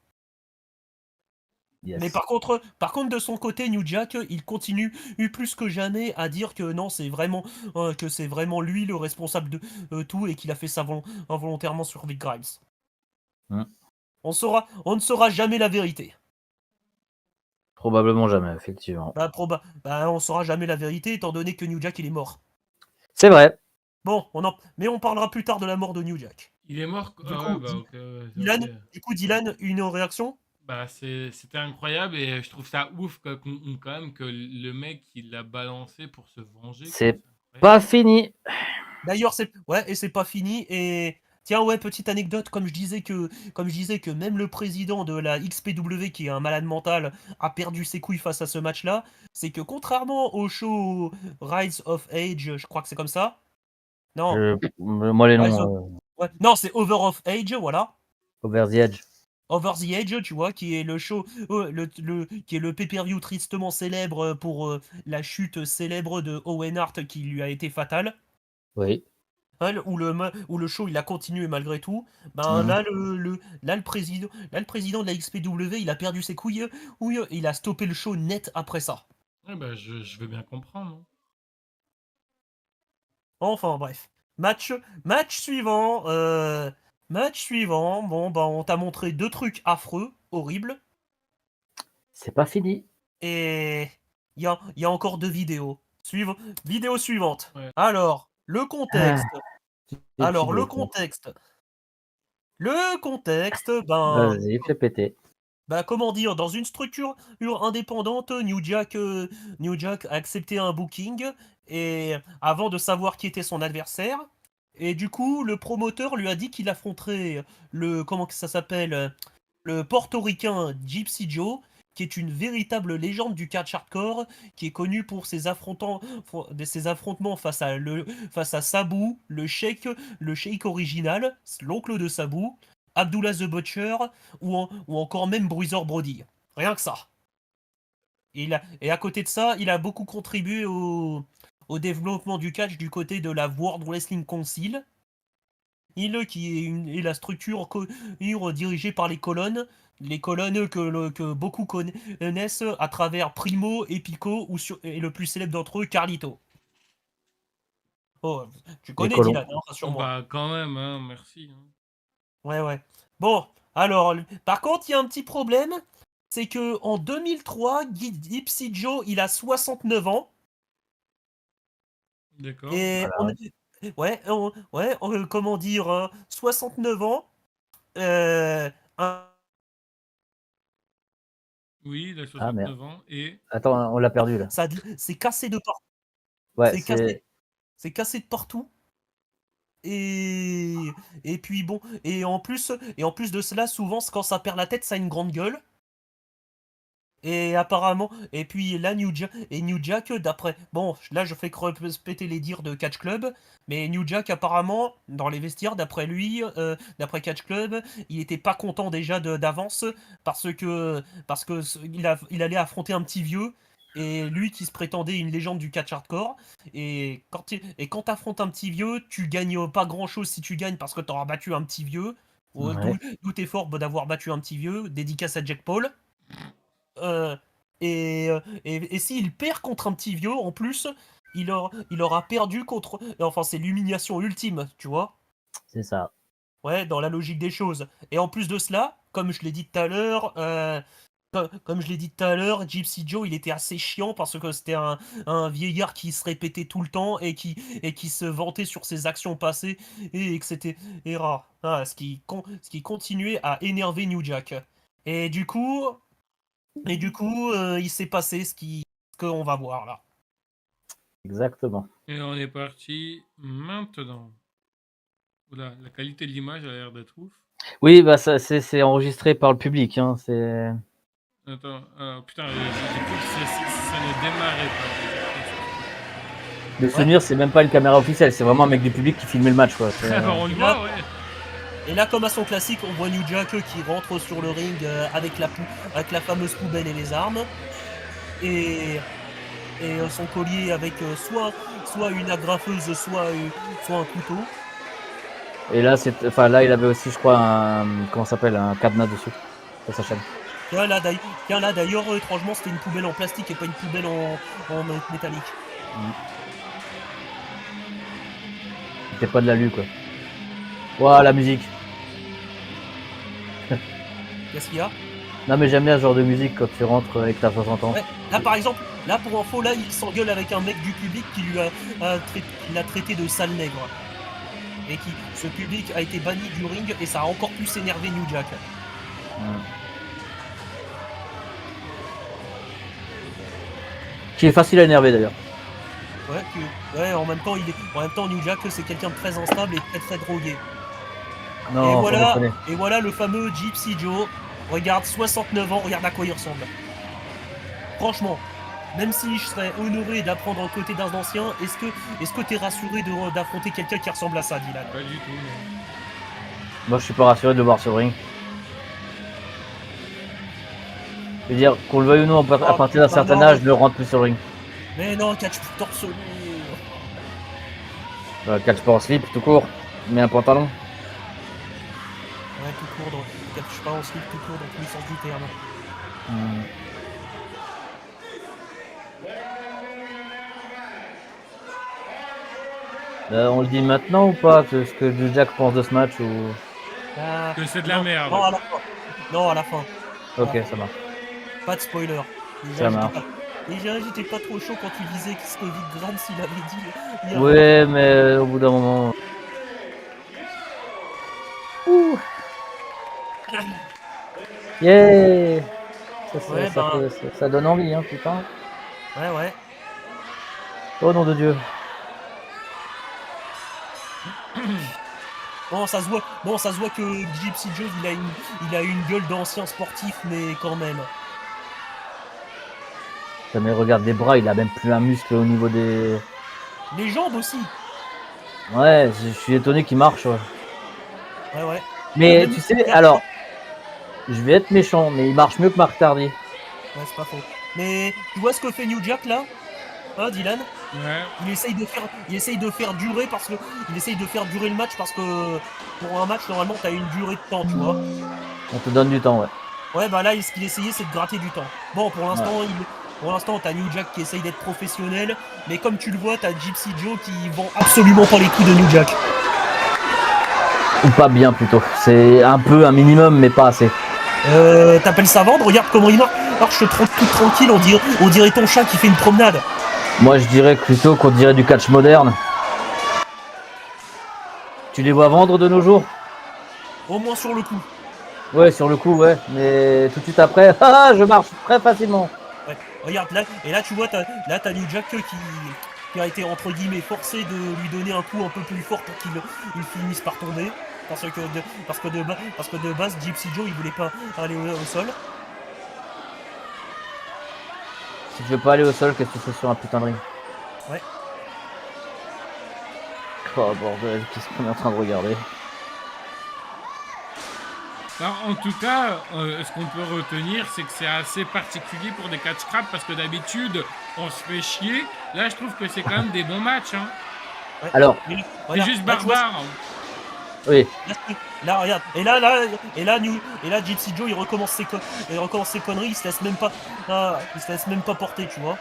Mais Yes. par contre, de son côté, New Jack, il continue plus que jamais à dire que non, que c'est vraiment lui le responsable de tout et qu'il a fait ça involontairement sur Vic Grimes. Mm. On ne saura jamais la vérité. Probablement jamais, effectivement. On saura jamais la vérité étant donné que New Jack il est mort. C'est vrai. Bon, mais on parlera plus tard de la mort de New Jack. Il est mort? Du Ah ouais, coup, bah ok, ouais, Dylan, ok. une réaction? Bah c'était incroyable et je trouve ça ouf quand même que le mec il l'a balancé pour se venger, quoi. C'est C'est incroyable. pas fini. D'ailleurs, c'est pas fini. Et tiens, ouais, petite anecdote, comme je disais que même le président de la XPW, qui est un malade mental, a perdu ses couilles face à ce match-là. C'est que contrairement au show Rise of Age, je crois que c'est comme ça. Non, Moi, les Rise of... noms, ouais, non, c'est Over of Age, voilà. over the edge. Over the Edge, tu vois, qui est le show, qui est le pay-per-view tristement célèbre pour la chute célèbre de Owen Hart qui lui a été fatale. Oui. Où le show il a continué malgré tout. Ben Mhm. là le président de la XPW il a perdu ses couilles, il a stoppé le show net après ça. Ouais, bah je veux bien comprendre, hein. Enfin bref, match suivant, bon ben on t'a montré deux trucs affreux, horribles, C'est pas fini. et il y a encore deux vidéos. Vidéo suivante. Ouais. Alors le Ah, contexte. les petits Alors le blocs, là. contexte. Le contexte, ben Vas-y, fais péter. comment dire, dans une structure indépendante, New Jack a accepté un booking et avant de savoir qui était son adversaire. Et du coup, le promoteur lui a dit qu'il affronterait comment que ça s'appelle, le portoricain Gypsy Joe, qui est une véritable légende du catch hardcore, qui est connu pour ses affrontements face à Sabu, le Sheik original, l'oncle de Sabu, Abdullah the Butcher, ou encore même Bruiser Brody. Rien que ça. Et à côté de ça, il a beaucoup contribué au développement du catch du côté de la World Wrestling Council, qui est la structure dirigée par les colonnes que beaucoup connaissent à travers Primo, Epico et le plus célèbre d'entre eux, Carlito. Oh, tu Les connais colons. Dylan, hein, Oh, rassure-moi. bah quand même, hein, merci, hein. Ouais, ouais. Bon, alors, par contre, il y a un petit problème, c'est que en 2003, Gypsy Joe, il a 69 ans, D'accord. et Voilà. comment dire, 69 ans, euh, un- Oui, il a Ah merde. 69 ans et Attends, on l'a perdu là. c'est cassé de partout. Ouais, C'est c'est. cassé, c'est cassé de partout. Et, et puis bon, et en plus de cela, souvent, quand ça perd la tête, ça a une grande gueule. Et apparemment, et puis là, New Jack, d'après. Bon, là, je fais péter les dires de Catch Club, mais New Jack, apparemment, dans les vestiaires, d'après lui, d'après Catch Club, il était pas content déjà d'avance parce que il allait affronter un petit vieux. Et lui qui se prétendait une légende du catch hardcore. Et quand t'affrontes un petit vieux, tu gagnes pas grand chose si tu gagnes parce que t'auras battu un petit vieux. Ouais. D'où t'es fort d'avoir battu un petit vieux. Dédicace à Jack Paul. Euh, et s'il perd contre un petit vieux, en plus, il aura perdu contre. Enfin, c'est l'humiliation ultime, tu vois. C'est ça. Ouais, dans la logique des choses. Et en plus de cela, comme je l'ai dit tout à l'heure, comme je l'ai dit tout à l'heure, Gypsy Joe, il était assez chiant parce que c'était un vieillard qui se répétait tout le temps et qui se vantait sur ses actions passées et que c'était rare. Ce qui continuait à énerver New Jack. Et du coup, il s'est passé ce qu'on va voir là. Exactement. et on est parti maintenant. Oula, la qualité de l'image a l'air d'être ouf. Oui, bah ça, c'est enregistré par le public. Hein. C'est. Attends, putain, j'ai cru que ça ne démarrait pas. Le souvenir, c'est même pas une caméra officielle, c'est vraiment un mec du public qui filmait le match, quoi. Ah bah, on le voit, ouais. Et là, comme à son classique, on voit New Jack qui rentre sur le ring avec la fameuse poubelle et les armes. Et son collier avec soit une agrafeuse, soit un couteau. Et là, là, il avait aussi, je crois, comment ça s'appelle, un cadenas dessus, sur sa chaîne. Tiens, là, d'ailleurs, étrangement, c'était une poubelle en plastique et pas une poubelle en métallique. C'était pas de l'alu, quoi. Ouah, la musique. Qu'est-ce qu'il y a? Non, mais j'aime bien ce genre de musique quand tu rentres avec ta 60 ans. Ouais. Là, par exemple, là, pour info, là, il s'engueule avec un mec du public qui l'a traité de sale nègre. Et ce public a été banni du ring et ça a encore plus énervé New Jack. Qui est facile à énerver, d'ailleurs. Ouais, en même temps, New Jack, c'est quelqu'un de très instable et très très drogué. Non, et voilà le fameux Gypsy Joe. Regarde, 69 ans, regarde à quoi il ressemble. Franchement, même si je serais honoré d'apprendre à côté d'un ancien, est-ce que t'es rassuré d'affronter quelqu'un qui ressemble à ça, Dylan? Pas du tout. Non. Moi, je suis pas rassuré de le voir sur le ring. Je veux dire, qu'on le veuille ou non, à partir d'un certain âge, je le rentre plus sur le ring. Mais non, catch torse nu. Catch pas en slip, tout court. Mais un pantalon. Ouais, tout court, catch pas en slip, tout court dans tous les sens du terme. On le dit maintenant ou pas, ce que Jack pense de ce match ou... Que c'est de la merde. Non, à la fin. Non, à la fin. Ok, ça marche. Pas de spoiler. Ça marche. Déjà, j'étais pas trop chaud quand tu disais ce que Vic Grant s'il avait dit. Ouais, mais au bout d'un moment... Ouh. Yeah. Ça donne envie, hein, putain. Ouais. Oh nom de Dieu. Bon, ça se voit que Gypsy Joe, il a une gueule d'ancien sportif, mais quand même. Mais regarde les bras, il a même plus un muscle au niveau des... Les jambes aussi. Ouais, je suis étonné qu'il marche. Ouais. Mais tu sais, alors, je vais être méchant, mais il marche mieux que Mark Tardy. Ouais, c'est pas faux. Mais tu vois ce que fait New Jack là, hein, Dylan? Ouais. Il essaye de faire durer le match parce que pour un match normalement t'as une durée de temps, tu vois. On te donne du temps, ouais. Ouais, bah là, ce qu'il essayait, c'est de gratter du temps. Bon, pour l'instant, t'as New Jack qui essaye d'être professionnel, mais comme tu le vois, t'as Gypsy Joe qui vend absolument pas les coups de New Jack. Ou pas bien plutôt. C'est un peu un minimum, mais pas assez. T'appelles ça vendre? Regarde comment il marche tout tranquille, on dirait ton chat qui fait une promenade. Moi, je dirais plutôt qu'on dirait du catch moderne. Tu les vois vendre de nos jours? Au moins sur le coup. Ouais, sur le coup, ouais. Mais tout de suite après, je marche très facilement. Ouais. Regarde, là, tu vois, t'as New Jack qui a été, entre guillemets, forcé de lui donner un coup un peu plus fort pour qu'il finisse par tomber. Parce que de base, Gypsy Joe, il voulait pas aller au sol. Si tu veux pas aller au sol, qu'est-ce que tu fais sur un putain de ring? Ouais. Oh bordel, qu'est-ce qu'on est en train de regarder? Alors, en tout cas, ce qu'on peut retenir, c'est que c'est assez particulier pour des catch crap parce que d'habitude, on se fait chier. Là, je trouve que c'est quand même des bons matchs. Hein. Ouais. Alors, c'est juste barbare. Oui. Là, regarde. Et là, Gypsy Joe, il recommence ses conneries. Il se laisse même pas porter, tu vois.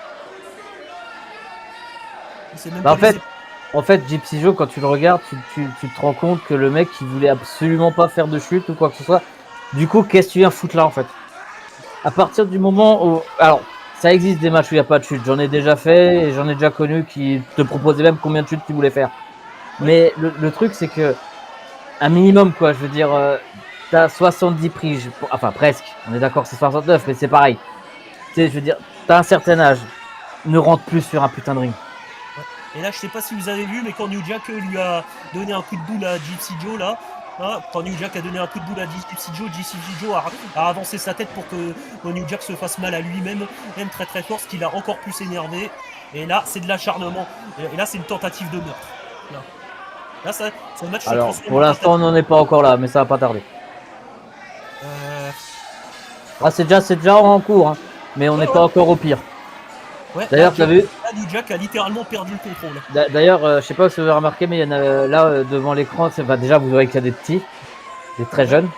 Il s'est même pas laissé... En fait, Gypsy Joe, quand tu le regardes, tu te rends compte que le mec, il voulait absolument pas faire de chute ou quoi que ce soit. Du coup, qu'est-ce que tu viens foutre là, en fait? À partir du moment où... Alors, ça existe des matchs où il n'y a pas de chute. J'en ai déjà fait et j'en ai déjà connu qui te proposaient même combien de chutes tu voulais faire. Mais le truc, c'est que un minimum, quoi. Je veux dire, t'as 70 prises. Enfin, presque. On est d'accord, c'est 69, mais c'est pareil. Tu sais, je veux dire, t'as un certain âge. Ne rentre plus sur un putain de ring. Et là, je sais pas si vous avez vu, mais quand New Jack lui a donné un coup de boule à Gypsy Joe, là, hein, quand New Jack a donné un coup de boule à Gypsy Joe a avancé sa tête pour que New Jack se fasse mal à lui-même, même très très fort, ce qui l'a encore plus énervé. Et là, c'est de l'acharnement. Et là, c'est une tentative de meurtre. Là ce match se Alors, transforme pour en l'instant, on n'en est pas encore là, mais ça va pas tarder. tentative. Ah, c'est déjà en cours, hein, mais on n'est pas encore au pire. Ouais, D'ailleurs, là, tu as vu? là, New Jack a littéralement perdu le contrôle. D'ailleurs, je sais pas si vous avez remarqué, mais il y en a là devant l'écran. Enfin, déjà, vous voyez qu'il y a des petits, des très jeunes,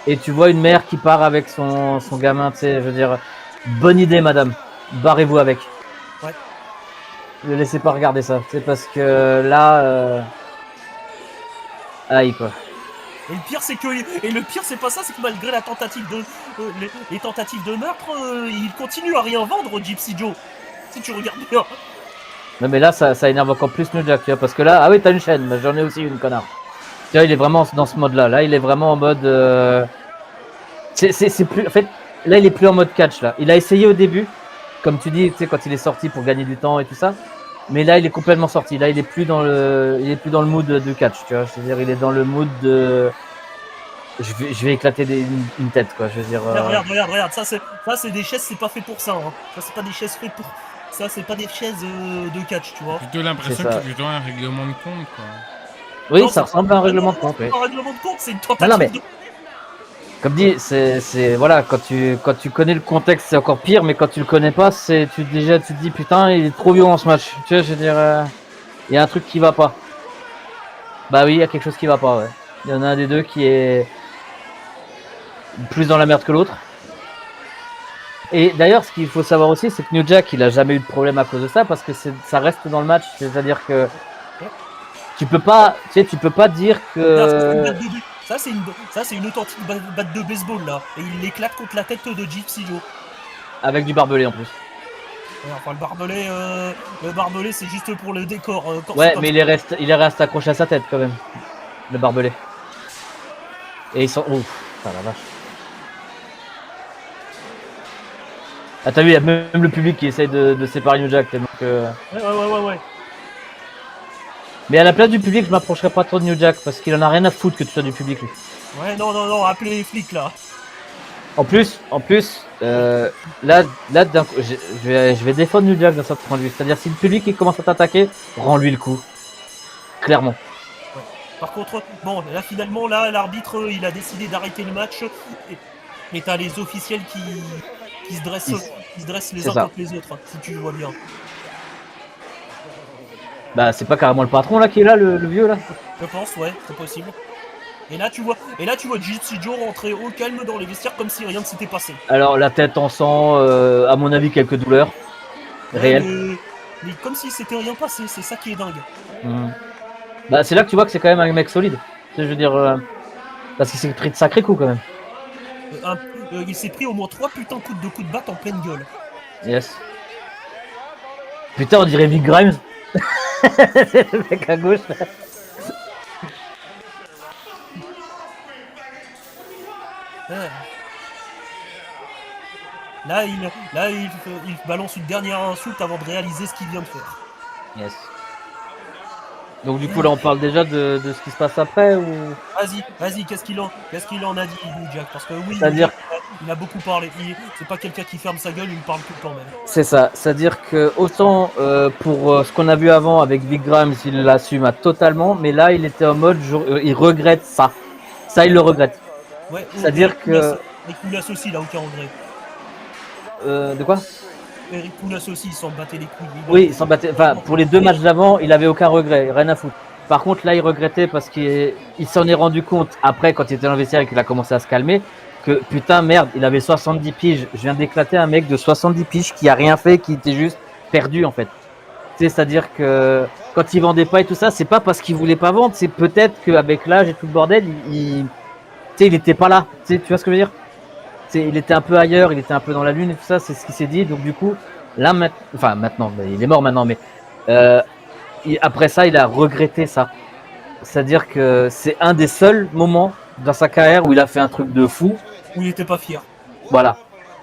et tu vois une mère qui part avec son gamin. Tu sais, je veux dire, bonne idée, madame. Barrez-vous avec. Ouais. Ne laissez pas regarder ça. C'est parce que là, aïe quoi. Et le pire, c'est pas ça, c'est que malgré la tentative de, les tentatives de meurtre, il continue à rien vendre, Gypsy Joe. Si tu regardes bien. Non mais là, ça énerve encore plus New Jack, tu vois, parce que là, ah oui, t'as une chaîne, mais j'en ai aussi une, connard. Tu vois, il est vraiment dans ce mode-là. Là, il est vraiment en mode. C'est plus. En fait, là, il est plus en mode catch. Là, il a essayé au début, comme tu dis, tu sais, quand il est sorti pour gagner du temps et tout ça. Mais là, il est complètement sorti. Là, il est plus dans le mood de catch, tu vois. C'est-à-dire, il est dans le mood de. Je vais éclater une tête, quoi. Je veux dire. Regarde, ça c'est des chaises, c'est pas fait pour ça. Hein. Ça c'est pas des chaises faites pour. Ça c'est pas des chaises de catch, tu vois. J'ai plutôt l'impression C'est que ça. c'est plutôt un règlement de compte, quoi. Oui, Non, ça c'est ressemble à un pas- règlement non, de compte. c'est Oui. pas un règlement de compte, c'est une Non, tentative mais- de. Comme dit, c'est voilà, quand tu connais le contexte, c'est encore pire, mais quand tu le connais pas, tu te dis putain, il est trop violent ce match. Tu vois, je veux dire, il y a un truc qui va pas. Bah oui, il y a quelque chose qui va pas, ouais. Il y en a un des deux qui est plus dans la merde que l'autre. Et d'ailleurs, ce qu'il faut savoir aussi, c'est que New Jack, il a jamais eu de problème à cause de ça, parce que ça reste dans le match. C'est-à-dire que tu peux pas dire que. Ça c'est une authentique batte de baseball là. Et il l'éclate contre la tête de Gypsy Joe. Avec du barbelé en plus. Ouais, enfin le barbelé c'est juste pour le décor. Quand Ouais, c'est mais comme il est resté accroché à sa tête quand même. Le barbelé. Et ils sont. Ouf, putain la vache. Ah, t'as vu, il y a même le public qui essaye de séparer New Jack. Donc, Ouais. mais à la place du public, je m'approcherai pas trop de New Jack parce qu'il en a rien à foutre que tu sois du public lui. Ouais, non, appelez les flics là. En plus, là, je vais défendre New Jack dans ce point de vue. C'est-à-dire, si le public il commence à t'attaquer, rends-lui le coup. Clairement. Par contre, bon, là finalement, là, l'arbitre, il a décidé d'arrêter le match. Et t'as les officiels qui se dressent les C'est uns ça. contre les autres, si tu le vois bien. Bah, c'est pas carrément le patron là qui est là, le vieux là. Je pense, ouais, c'est possible. Et là, tu vois Gypsy Joe rentrer au calme dans les vestiaires comme si rien ne s'était passé. Alors, la tête en sang, à mon avis, quelques douleurs Ouais, réelles. mais comme si c'était rien passé, c'est ça qui est dingue. Bah, c'est là que tu vois que c'est quand même un mec solide. Je veux dire, parce qu'il s'est pris de sacrés coups quand même. Il s'est pris au moins 3 putains de coups de batte en pleine gueule. Yes. Putain, on dirait Big Grimes. C'est le mec à gauche. Là. Ouais. Là, il balance une dernière insulte avant de réaliser ce qu'il vient de faire. Yes. Donc du coup là on parle déjà de ce qui se passe après ou. Vas-y, qu'est-ce qu'il en a dit, New Jack? Parce que oui, C'est-à-dire- il a beaucoup parlé. C'est pas quelqu'un qui ferme sa gueule, il parle tout le temps même. C'est ça, c'est-à-dire que autant pour ce qu'on a vu avant avec Big Grimes, il l'assume totalement, mais là il était en mode, il regrette ça. Ça il le regrette. Ouais, C'est-à-dire que. Eric Poulas aussi, il a aucun regret. De quoi? Eric Poulas aussi, il s'en battait les couilles. Oui, il s'en battait. Enfin, pour les deux matchs d'avant, il avait aucun regret, rien à foutre. Par contre, là, il regrettait parce qu'il s'en est rendu compte après, quand il était dans le vestiaire et qu'il a commencé à se calmer, que putain, merde, il avait 70 piges. Je viens d'éclater un mec de 70 piges qui a rien fait, qui était juste perdu en fait. C'est-à-dire que quand il vendait pas et tout ça, c'est pas parce qu'il voulait pas vendre, c'est peut-être qu'avec l'âge et tout le bordel, il était pas là. Tu vois ce que je veux dire? Il était un peu ailleurs, il était un peu dans la lune et tout ça, c'est ce qu'il s'est dit. Donc du coup, là, maintenant, il est mort maintenant, mais après ça, il a regretté ça. C'est-à-dire que c'est un des seuls moments dans sa carrière où il a fait un truc de fou. Où il était pas fier. Voilà,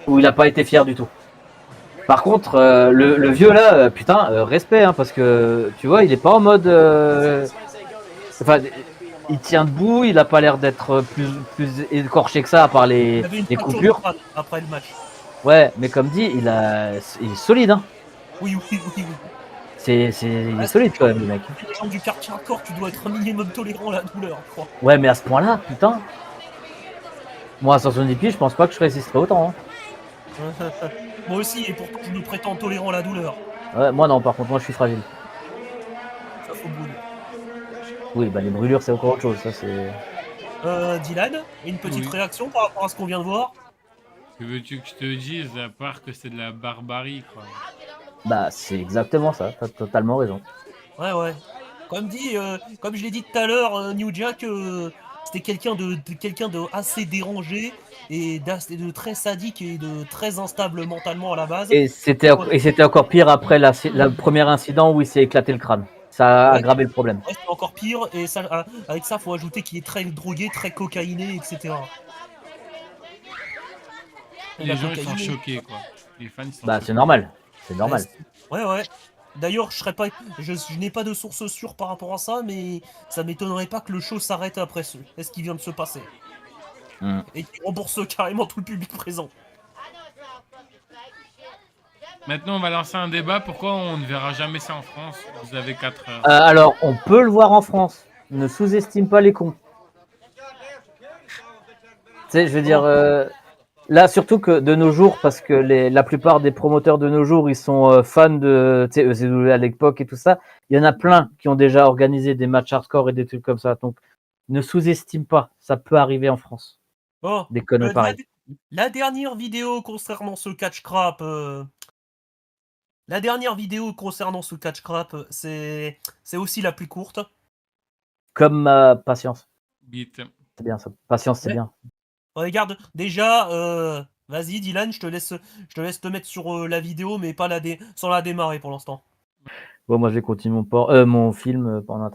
où il n'a pas été fier du tout. Par contre, le vieux là, putain, respect, hein, parce que tu vois, il est pas en mode. Enfin, il tient debout, il a pas l'air d'être plus écorché que ça, à part Il avait une les fracture coupures. de crâne après le match. Ouais, mais comme dit, il est solide. Hein. Oui, oui, oui, oui. Il est solide quand même, le mec. Les gens du quartier hardcore, tu dois être un minimum tolérant à la douleur, je crois. Ouais, mais à ce point-là, putain. Moi, à 170 pieds, je pense pas que je résisterai autant. Moi aussi, et pourtant je me prétends tolérant à la douleur. Ouais, moi non, par contre, moi je suis fragile. Ça faut brûler. Oui, bah les brûlures, c'est encore autre chose. Ça, c'est. Dylan, une petite Oui. réaction par rapport à ce qu'on vient de voir? Que veux-tu que je te dise, à part que c'est de la barbarie, quoi. Bah, c'est exactement ça. T'as totalement raison. Ouais, ouais. Comme je l'ai dit tout à l'heure, New Jack, c'était quelqu'un de assez dérangé et de très sadique et de très instable mentalement à la base. Et c'était encore pire après la premier incident où il s'est éclaté le crâne. Ça a Ouais, aggravé le problème. ouais, c'est encore pire, et ça, avec ça, faut ajouter qu'il est très drogué, très cocaïné, etc. Et Les la gens, ils sont cocaïne, choqués, quoi. Les fans, ils sont Bah, c'est choqués. normal. C'est ouais, normal. ouais, ouais. D'ailleurs, je n'ai pas de source sûre par rapport à ça, mais ça m'étonnerait pas que le show s'arrête après ce qui vient de se passer. Hmm. Et qu'il rembourse carrément tout le public présent. Maintenant, on va lancer un débat. Pourquoi on ne verra jamais ça en France? Vous avez 4 heures. Alors, on peut le voir en France. Ne sous-estime pas les cons. Tu sais, je veux dire, là, surtout que de nos jours, parce que la plupart des promoteurs de nos jours, ils sont fans de ECW à l'époque et tout ça, il y en a plein qui ont déjà organisé des matchs hardcore et des trucs comme ça. Donc, ne sous-estime pas. Ça peut arriver en France. Bon, Des conneries pareilles. la dernière vidéo concernant ce catch crap, la dernière vidéo concernant ce catch crap, c'est aussi la plus courte. Comme patience. Bite. C'est bien ça. Patience, c'est Ouais. bien. Regarde, déjà, vas-y Dylan, je te laisse te mettre sur la vidéo, mais pas sans la démarrer pour l'instant. Bon, moi, je vais continuer mon film pendant.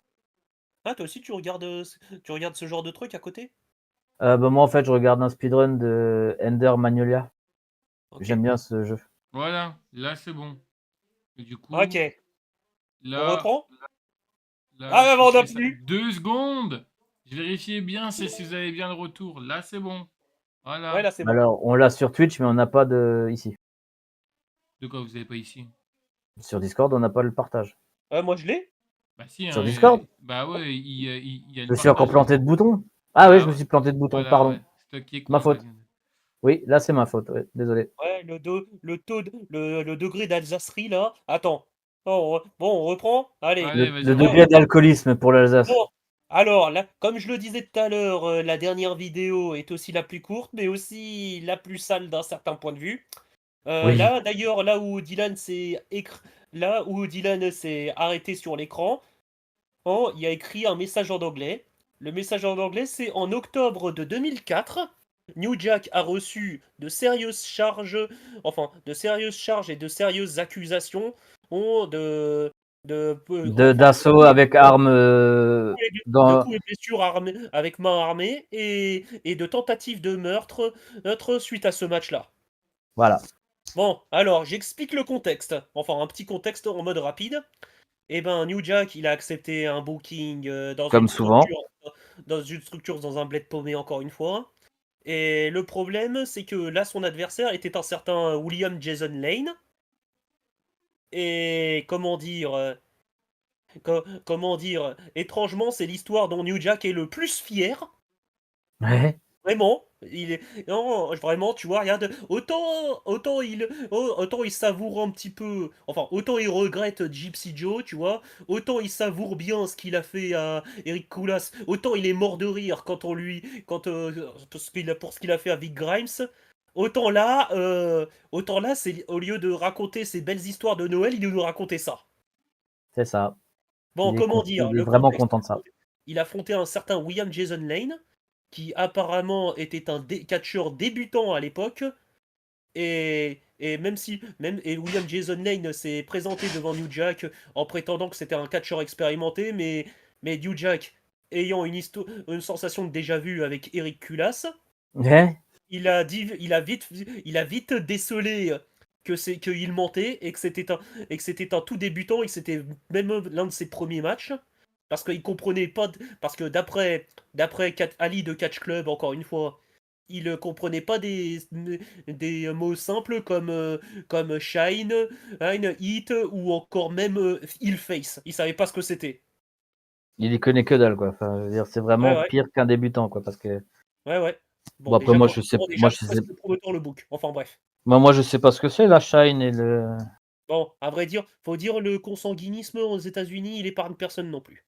Ah, toi aussi tu regardes ce genre de truc à côté? Bah, moi, en fait, je regarde un speedrun de Ender Magnolia. Ok. J'aime bien ce jeu. Voilà, là, c'est bon. Et du coup, Ok. On là, reprend? là, Ah, si on je a fais ça... plus. 2 secondes. Je vérifiais bien si vous avez bien le retour. Là, c'est bon. Ouais, Voilà. là c'est bon. Alors, on l'a sur Twitch, mais on n'a pas de ici. De quoi vous n'avez pas ici? Sur Discord, on n'a pas le partage. Moi je l'ai. Bah si, Sur hein, Discord? bah ouais, il y a Je le me suis encore partage. planté de bouton. Ah oui, Bah je me ouais. suis planté de bouton, Voilà, ouais. pardon. C'est toi qui es Ma con, faute. Oui, là, c'est ma faute. Ouais, désolé. Ouais, le degré d'Alsacerie là. Attends. Bon, on reprend. Allez. Allez, Le vas-y, Ouais. degré reprends. d'alcoolisme pour l'Alsace. Bon. Alors, là, comme je le disais tout à l'heure, la dernière vidéo est aussi la plus courte, mais aussi la plus sale d'un certain point de vue. Oui. Là, d'ailleurs, là où Dylan s'est arrêté sur l'écran, il y a écrit un message en anglais. Le message en anglais, c'est en octobre de 2004. New Jack a reçu de sérieuses charges et de sérieuses accusations D'assaut avec armes de dans. coups et blessures avec main armée et de tentatives de meurtre suite à ce match-là. Voilà. Bon, alors j'explique le contexte. Enfin, un petit contexte en mode rapide. Eh ben, New Jack, il a accepté un booking Comme souvent. dans un bled paumé encore une fois. Et le problème, c'est que là, son adversaire était un certain William Jason Lane. Et comment dire, étrangement, c'est l'histoire dont New Jack est le plus fier. Ouais. Vraiment, non, vraiment, tu vois, regarde, autant il savoure un petit peu, enfin, autant il regrette Gypsy Joe, tu vois, autant il savoure bien ce qu'il a fait à Eric Koulas, autant il est mort de rire pour ce qu'il a fait à Vic Grimes, autant là, c'est au lieu de raconter ses belles histoires de Noël, il nous racontait ça. C'est ça. Bon, comment dire, Il est le vraiment contexte, content de ça. il a affronté un certain William Jason Lane, qui apparemment était un catcheur débutant à l'époque, et et William Jason Lane s'est présenté devant New Jack en prétendant que c'était un catcheur expérimenté, mais New Jack, ayant une sensation de déjà-vu avec Eric Koulas, Ouais. il a vite décelé qu'il mentait et que c'était un tout débutant et que c'était même l'un de ses premiers matchs parce qu'il comprenait pas parce que d'après Ali de Catch Club, encore une fois, il comprenait pas des mots simples comme shine, hit ou encore même ill face. Il savait pas ce que c'était. Il y connaît que dalle, quoi. Enfin, je veux dire, c'est Ouais, vraiment ouais, pire qu'un débutant, quoi. Parce que ouais. bon, Bon, après, déjà, moi, pour je sais, déjà, moi, je pourquoi sais, est-ce que le promoteur le book? Enfin, bref. moi, je sais pas ce que c'est la Shine et le. Bon, à vrai dire, faut dire le consanguinisme aux États-Unis, il épargne personne non plus.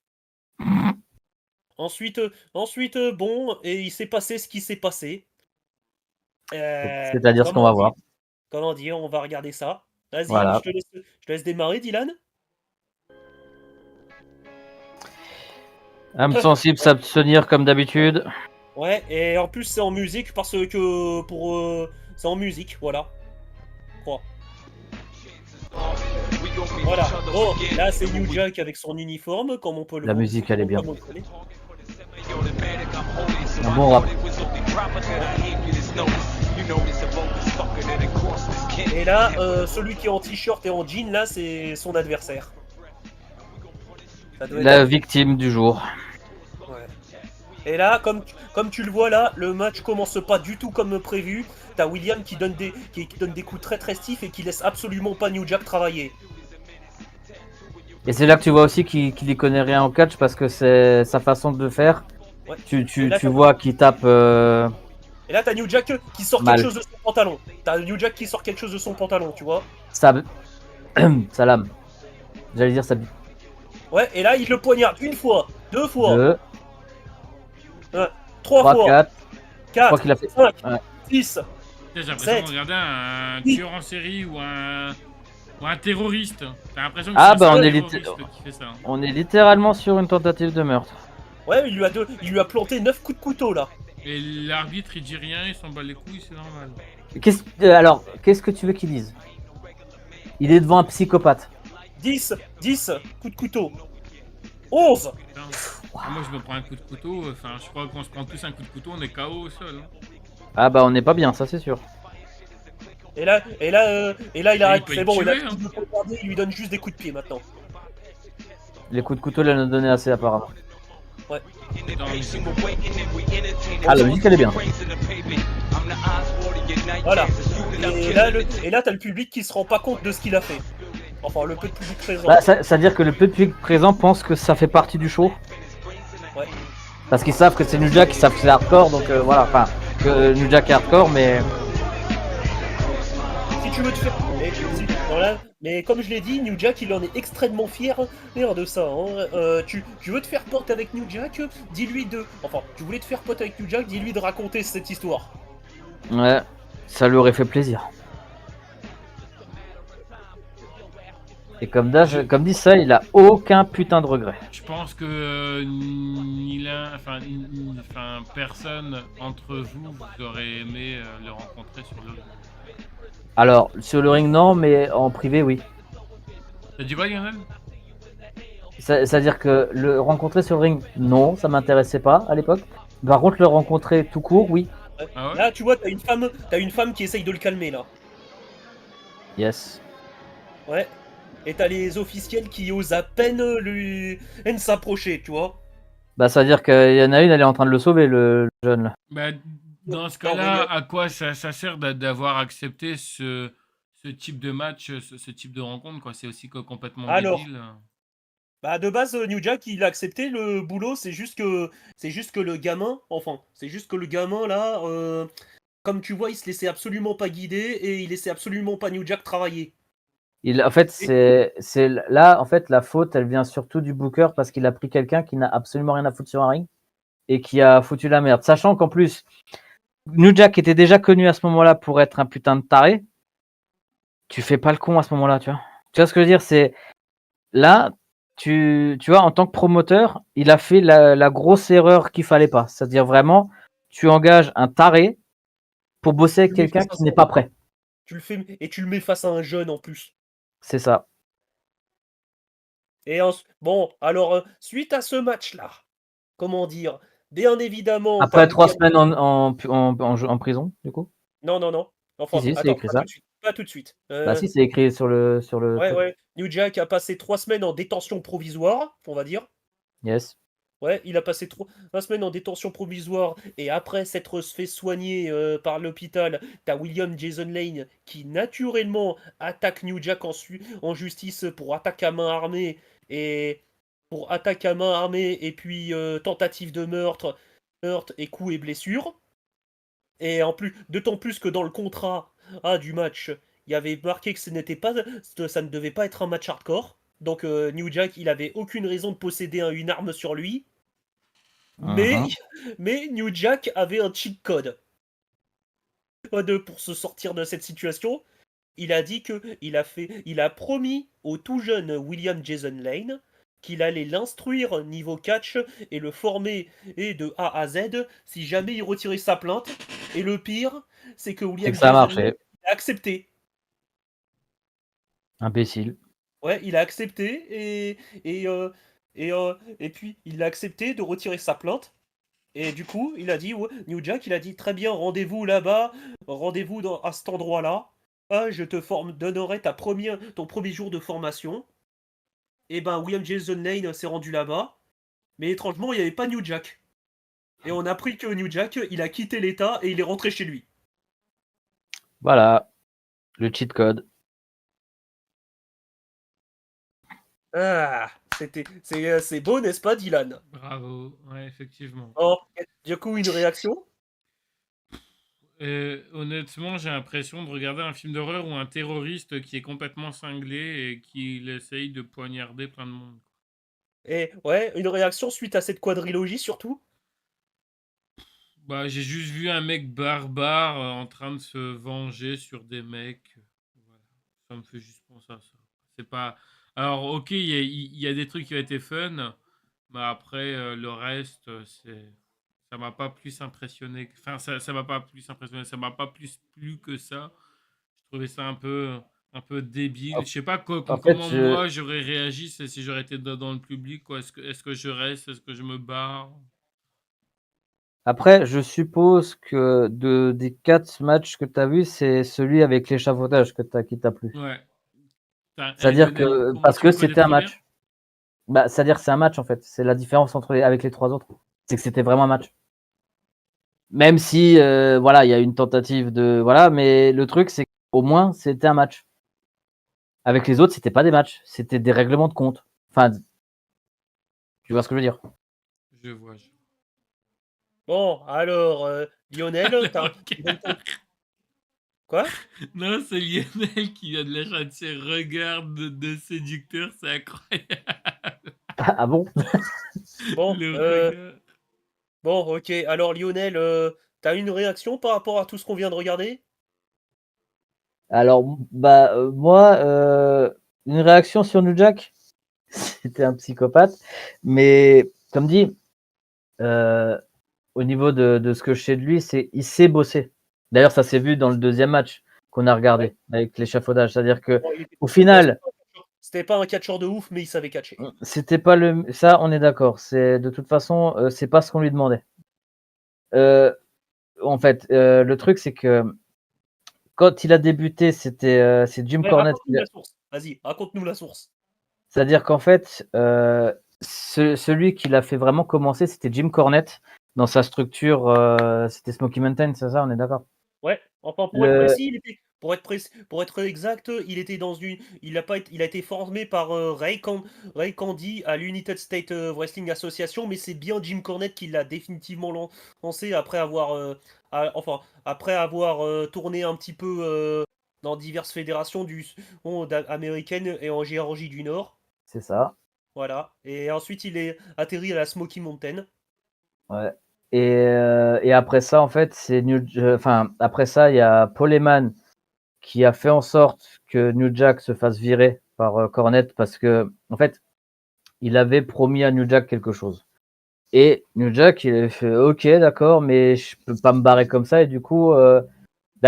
Ensuite, bon, et il s'est passé ce qui s'est passé. C'est-à-dire ce qu'on va voir. Comment dire, on va regarder ça. Vas-y, Voilà. je te laisse démarrer, Dylan. Âme sensible, s'abstenir comme d'habitude. Ouais, et en plus c'est en musique parce que c'est en musique, voilà. Je crois. Voilà. Bon, là c'est New Jack avec son uniforme, comme on peut le La voir. musique, elle est bien. Comme on le connaît. Un bon rap. Et là, celui qui est en t-shirt et en jean, là, c'est son adversaire. Ça doit être La un- victime du jour. Ouais. Et là, comme tu le vois là, le match commence pas du tout comme prévu. T'as William qui donne qui donne des coups très très stiffs et qui laisse absolument pas New Jack travailler. Et c'est là que tu vois aussi qu'il y connaît rien au catch parce que c'est sa façon de le faire. Ouais. Tu Et là, vois qu'il tape Et là, t'as New Jack qui sort mal. quelque chose de son pantalon. T'as New Jack qui sort quelque chose de son pantalon, tu vois. Salam. J'allais dire ça. Ouais, et là, il le poignarde une fois, deux fois, 2, trois 3, fois, 4. Je crois 4, qu'il a fait. 5, Ouais. 6. J'ai l'impression Sept. de regarder un Huit. tueur en série ou un terroriste. T'as l'impression que Ah, c'est bah, un on est terroriste qui fait ça. Hein. On est littéralement sur une tentative de meurtre. Ouais, il lui a planté 9 coups de couteau là. Et l'arbitre il dit rien, il s'en bat les couilles, c'est normal. Alors, qu'est-ce que tu veux qu'il dise? Il est devant un psychopathe. 10 coups de couteau. 11. Putain. Ah, moi je me prends un coup de couteau, enfin je crois qu'on se prend tous un coup de couteau, on est KO au sol. Hein. Ah, bah, on n'est pas bien, ça c'est sûr. Et là, il arrête. peut C'est y bon, tuer, il veut pas regarder, il lui donne juste des coups de pied maintenant. Les coups de couteau, il en a donné assez apparemment. Ouais. Dans la musique. Ah, la musique elle est bien. Voilà. Et là, t'as le public qui se rend pas compte de ce qu'il a fait. Enfin, le peu de public présent. Bah, c'est-à-dire que le peu de public présent pense que ça fait partie du show. Ouais. Parce qu'ils savent que c'est New Jack, ils savent que c'est hardcore, donc voilà. Enfin, que New Jack est hardcore, mais. Si tu veux te faire. Voilà. Mais comme je l'ai dit, New Jack, il en est extrêmement fier de ça. Hein. Tu veux te faire pote avec New Jack, dis-lui de. Enfin, tu voulais te faire pote avec New Jack, dis-lui de raconter cette histoire. Ouais, ça lui aurait fait plaisir. Et comme dit ça, il a aucun putain de regret. Je pense que ni l'un, enfin personne entre vous aurait aimé le rencontrer sur le ring. Alors, sur le ring, non, mais en privé, oui. T'as dit quoi, Lionel? C'est-à-dire que le rencontrer sur le ring, non, ça m'intéressait pas à l'époque. Par contre, le rencontrer tout court, oui. Ah ouais? Là, tu vois, t'as une femme qui essaye de le calmer, là. Yes. Ouais. Et t'as les officiels qui osent à peine s'approcher, tu vois. Bah, ça veut dire qu'il y en a une, elle est en train de le sauver, le jeune là. Bah, dans ce Non, cas-là, mais à quoi ça sert d'avoir accepté ce type de match, ce type de rencontre, quoi? C'est aussi complètement Alors, débile. bah de base, New Jack, il a accepté le boulot, c'est juste que le gamin, enfin, c'est juste que le gamin, là, comme tu vois, il se laissait absolument pas guider et il laissait absolument pas New Jack travailler. En fait, c'est là, en fait, la faute, elle vient surtout du booker parce qu'il a pris quelqu'un qui n'a absolument rien à foutre sur un ring et qui a foutu la merde. Sachant qu'en plus, New Jack était déjà connu à ce moment-là pour être un putain de taré. Tu fais pas le con à ce moment-là, tu vois. Tu vois ce que je veux dire? C'est là, tu vois, en tant que promoteur, il a fait la grosse erreur qu'il fallait pas. C'est-à-dire vraiment, tu engages un taré pour bosser avec Tu le mets quelqu'un face à qui n'est ça. pas prêt. Tu le fais et tu le mets face à un jeune en plus. C'est ça. Et bon, alors, suite à ce match-là, comment dire, bien évidemment, Après t'as 3 William. semaines en prison, du coup. Non. Enfin, Si, c'est attends, écrit pas ça. tout de suite. Pas tout de suite. Bah si, c'est écrit sur le truc. Ouais. New Jack a passé 3 semaines en détention provisoire, on va dire. Yes. Ouais, il a passé 3 semaines en détention provisoire et après s'être fait soigner par l'hôpital, t'as William Jason Lane qui naturellement attaque New Jack en justice pour attaque à main armée et puis tentative de meurtre et coups et blessures. Et en plus, d'autant plus que dans le contrat du match, il y avait marqué que ça ne devait pas être un match hardcore. Donc New Jack, il avait aucune raison de posséder une arme sur lui. Mais, Mhm. mais New Jack avait un cheat code. Pour se sortir de cette situation. Il a dit que il a promis au tout jeune William Jason Lane qu'il allait l'instruire niveau catch et le former et de A à Z si jamais il retirait sa plainte. Et le pire, c'est que C'est que William ça a Jason Lane marché. a accepté. Imbécile. Ouais, il a accepté et puis il a accepté de retirer sa plainte. Et du coup, il a dit, ouais, New Jack, il a dit très bien, rendez-vous là-bas, rendez-vous à cet endroit-là. Ah, je te donnerai ton premier jour de formation. Et ben, William Jason Lane s'est rendu là-bas. Mais étrangement, il n'y avait pas New Jack. Et on a appris que New Jack, il a quitté l'État et il est rentré chez lui. Voilà, le cheat code. Ah, c'est beau, n'est-ce pas, Dylan? Bravo, ouais, effectivement. Oh, du coup, une réaction? Honnêtement, j'ai l'impression de regarder un film d'horreur où un terroriste qui est complètement cinglé et qui essaye de poignarder plein de monde. Et ouais, une réaction suite à cette quadrilogie surtout? Bah, j'ai juste vu un mec barbare en train de se venger sur des mecs. Voilà. Ça me fait juste penser à ça. C'est pas. Alors, ok, il y a des trucs qui ont été fun, mais après, le reste, c'est. Ça m'a pas plus impressionné. Enfin, ça m'a pas plus impressionné. Ça m'a pas plus plu que ça. Je trouvais ça un peu débile. En Je sais pas en fait, comment moi j'aurais réagi si j'aurais été dans le public. Quoi. Est-ce que je reste? Est-ce que je me barre? après, je suppose que des 4 matchs que tu as vus, c'est celui avec l'échafaudage qui t'a plu. Ouais. C'est-à-dire Lionel, que comment parce tu que le connais c'était un trop bien? match. Bah, c'est-à-dire que c'est un match en fait. C'est la différence avec les 3 autres. C'est que c'était vraiment un match. Même si voilà, il y a une tentative de voilà, mais le truc c'est qu'au moins c'était un match. Avec les autres, c'était pas des matchs, c'était des règlements de compte. Enfin, tu vois ce que je veux dire? Je vois. Bon, alors, Lionel, Alors, tu donnes ton... Quoi? non, c'est Lionel qui vient de lâcher un de ses regards de séducteur, c'est incroyable. Ah bon? Bon, Le regard. bon, ok. Alors, Lionel, t'as une réaction par rapport à tout ce qu'on vient de regarder? Alors, bah, moi, une réaction sur New Jack, c'était un psychopathe, mais comme dit, heu, au niveau de ce que je sais de lui, c'est il sait bosser. D'ailleurs, ça s'est vu dans le deuxième match qu'on a Ouais. regardé avec l'échafaudage. C'est-à-dire que Bon, au bon, final, c'était pas un catcheur de ouf, mais il savait catcher. c'était pas ça, on est d'accord. C'est de toute façon, c'est pas ce qu'on lui demandait. Heu, En fait, le truc, c'est que quand il a débuté, c'est Jim Ouais, Cornette raconte-nous la source. Vas-y, raconte-nous la source. c'est-à-dire qu'en fait, celui qui l'a fait vraiment commencer, c'était Jim Cornette dans sa structure, c'était Smoky Mountain, c'est ça, on est d'accord? Ouais, enfin pour être Le précis, pour être exact, il a été formé par Ray Candy à l'United States Wrestling Association, mais c'est bien Jim Cornette qui l'a définitivement lancé après avoir tourné un petit peu dans diverses fédérations américaines et en Géorgie du Nord. c'est ça, Voilà. Et ensuite il est atterri à la Smoky Mountain. ouais et après ça, en fait, enfin, après ça, il y a Paul Heyman qui a fait en sorte que New Jack se fasse virer par, Cornette parce qu'en fait, il avait promis à New Jack quelque chose et New Jack, il avait fait: «OK, d'accord, mais je peux pas me barrer comme ça» et du coup, là,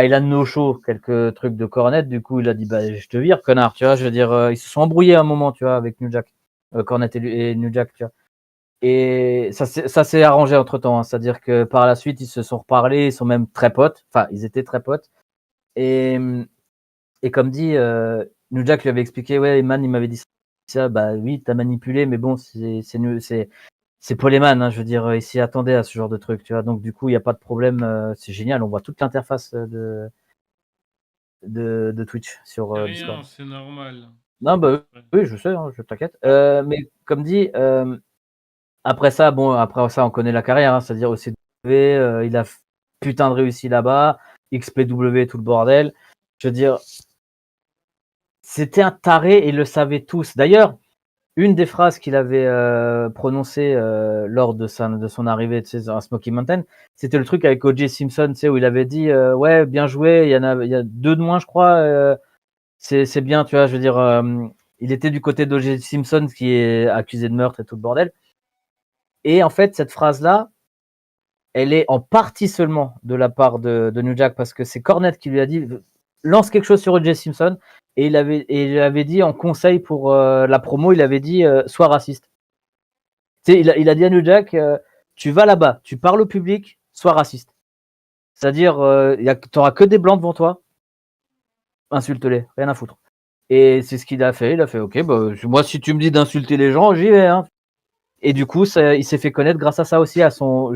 il a no show quelques trucs de Cornette, du coup, il a dit: «Bah, je te vire, connard», tu vois? Je veux dire, ils se sont embrouillés à un moment, tu vois, avec New Jack, Cornette et New Jack, tu vois? Et ça s'est arrangé entre-temps, hein. C'est-à-dire que par la suite, ils se sont reparlés, ils sont même très potes, enfin, ils étaient très potes et et comme dit, New Jack lui avait expliqué: «Ouais, Eman, il m'avait dit ça». Bah oui, tu as manipulé, mais bon, c'est c'est Paul Heyman, je veux dire, il s'y attendait à ce genre de truc, tu vois. Donc du coup, il n'y a pas de problème. C'est génial, on voit toute l'interface de Twitch sur Discord. Rien, c'est normal. Non, bah Ouais. oui, je sais, je t'inquiète. Mais comme dit, après ça, on connaît la carrière, c'est-à-dire au CW, il a putain de réussi là-bas, XPW, tout le bordel. Je veux dire, c'était un taré et ils le savaient tous. D'ailleurs, une des phrases qu'il avait prononcées lors de son arrivée, tu sais, à Smoky Mountain, c'était le truc avec O.J. Simpson, tu sais, où il avait dit ouais, bien joué, il y a 2 de moins, je crois. C'est bien, tu vois, je veux dire, il était du côté d'O.J. Simpson qui est accusé de meurtre et tout le bordel. Et en fait, cette phrase-là, elle est en partie seulement de la part de New Jack parce que c'est Cornette qui lui a dit lance quelque chose sur O.J. Simpson et il avait dit en conseil pour la promo, il avait dit sois raciste. Tu sais, il a dit à New Jack tu vas là-bas, tu parles au public, sois raciste. C'est-à-dire, tu n'auras que des blancs devant toi, insulte-les, rien à foutre. Et c'est ce qu'il a fait. Il a fait ok, bah, moi si tu me dis d'insulter les gens, j'y vais. Hein. Et du coup, il s'est fait connaître grâce à ça aussi, à son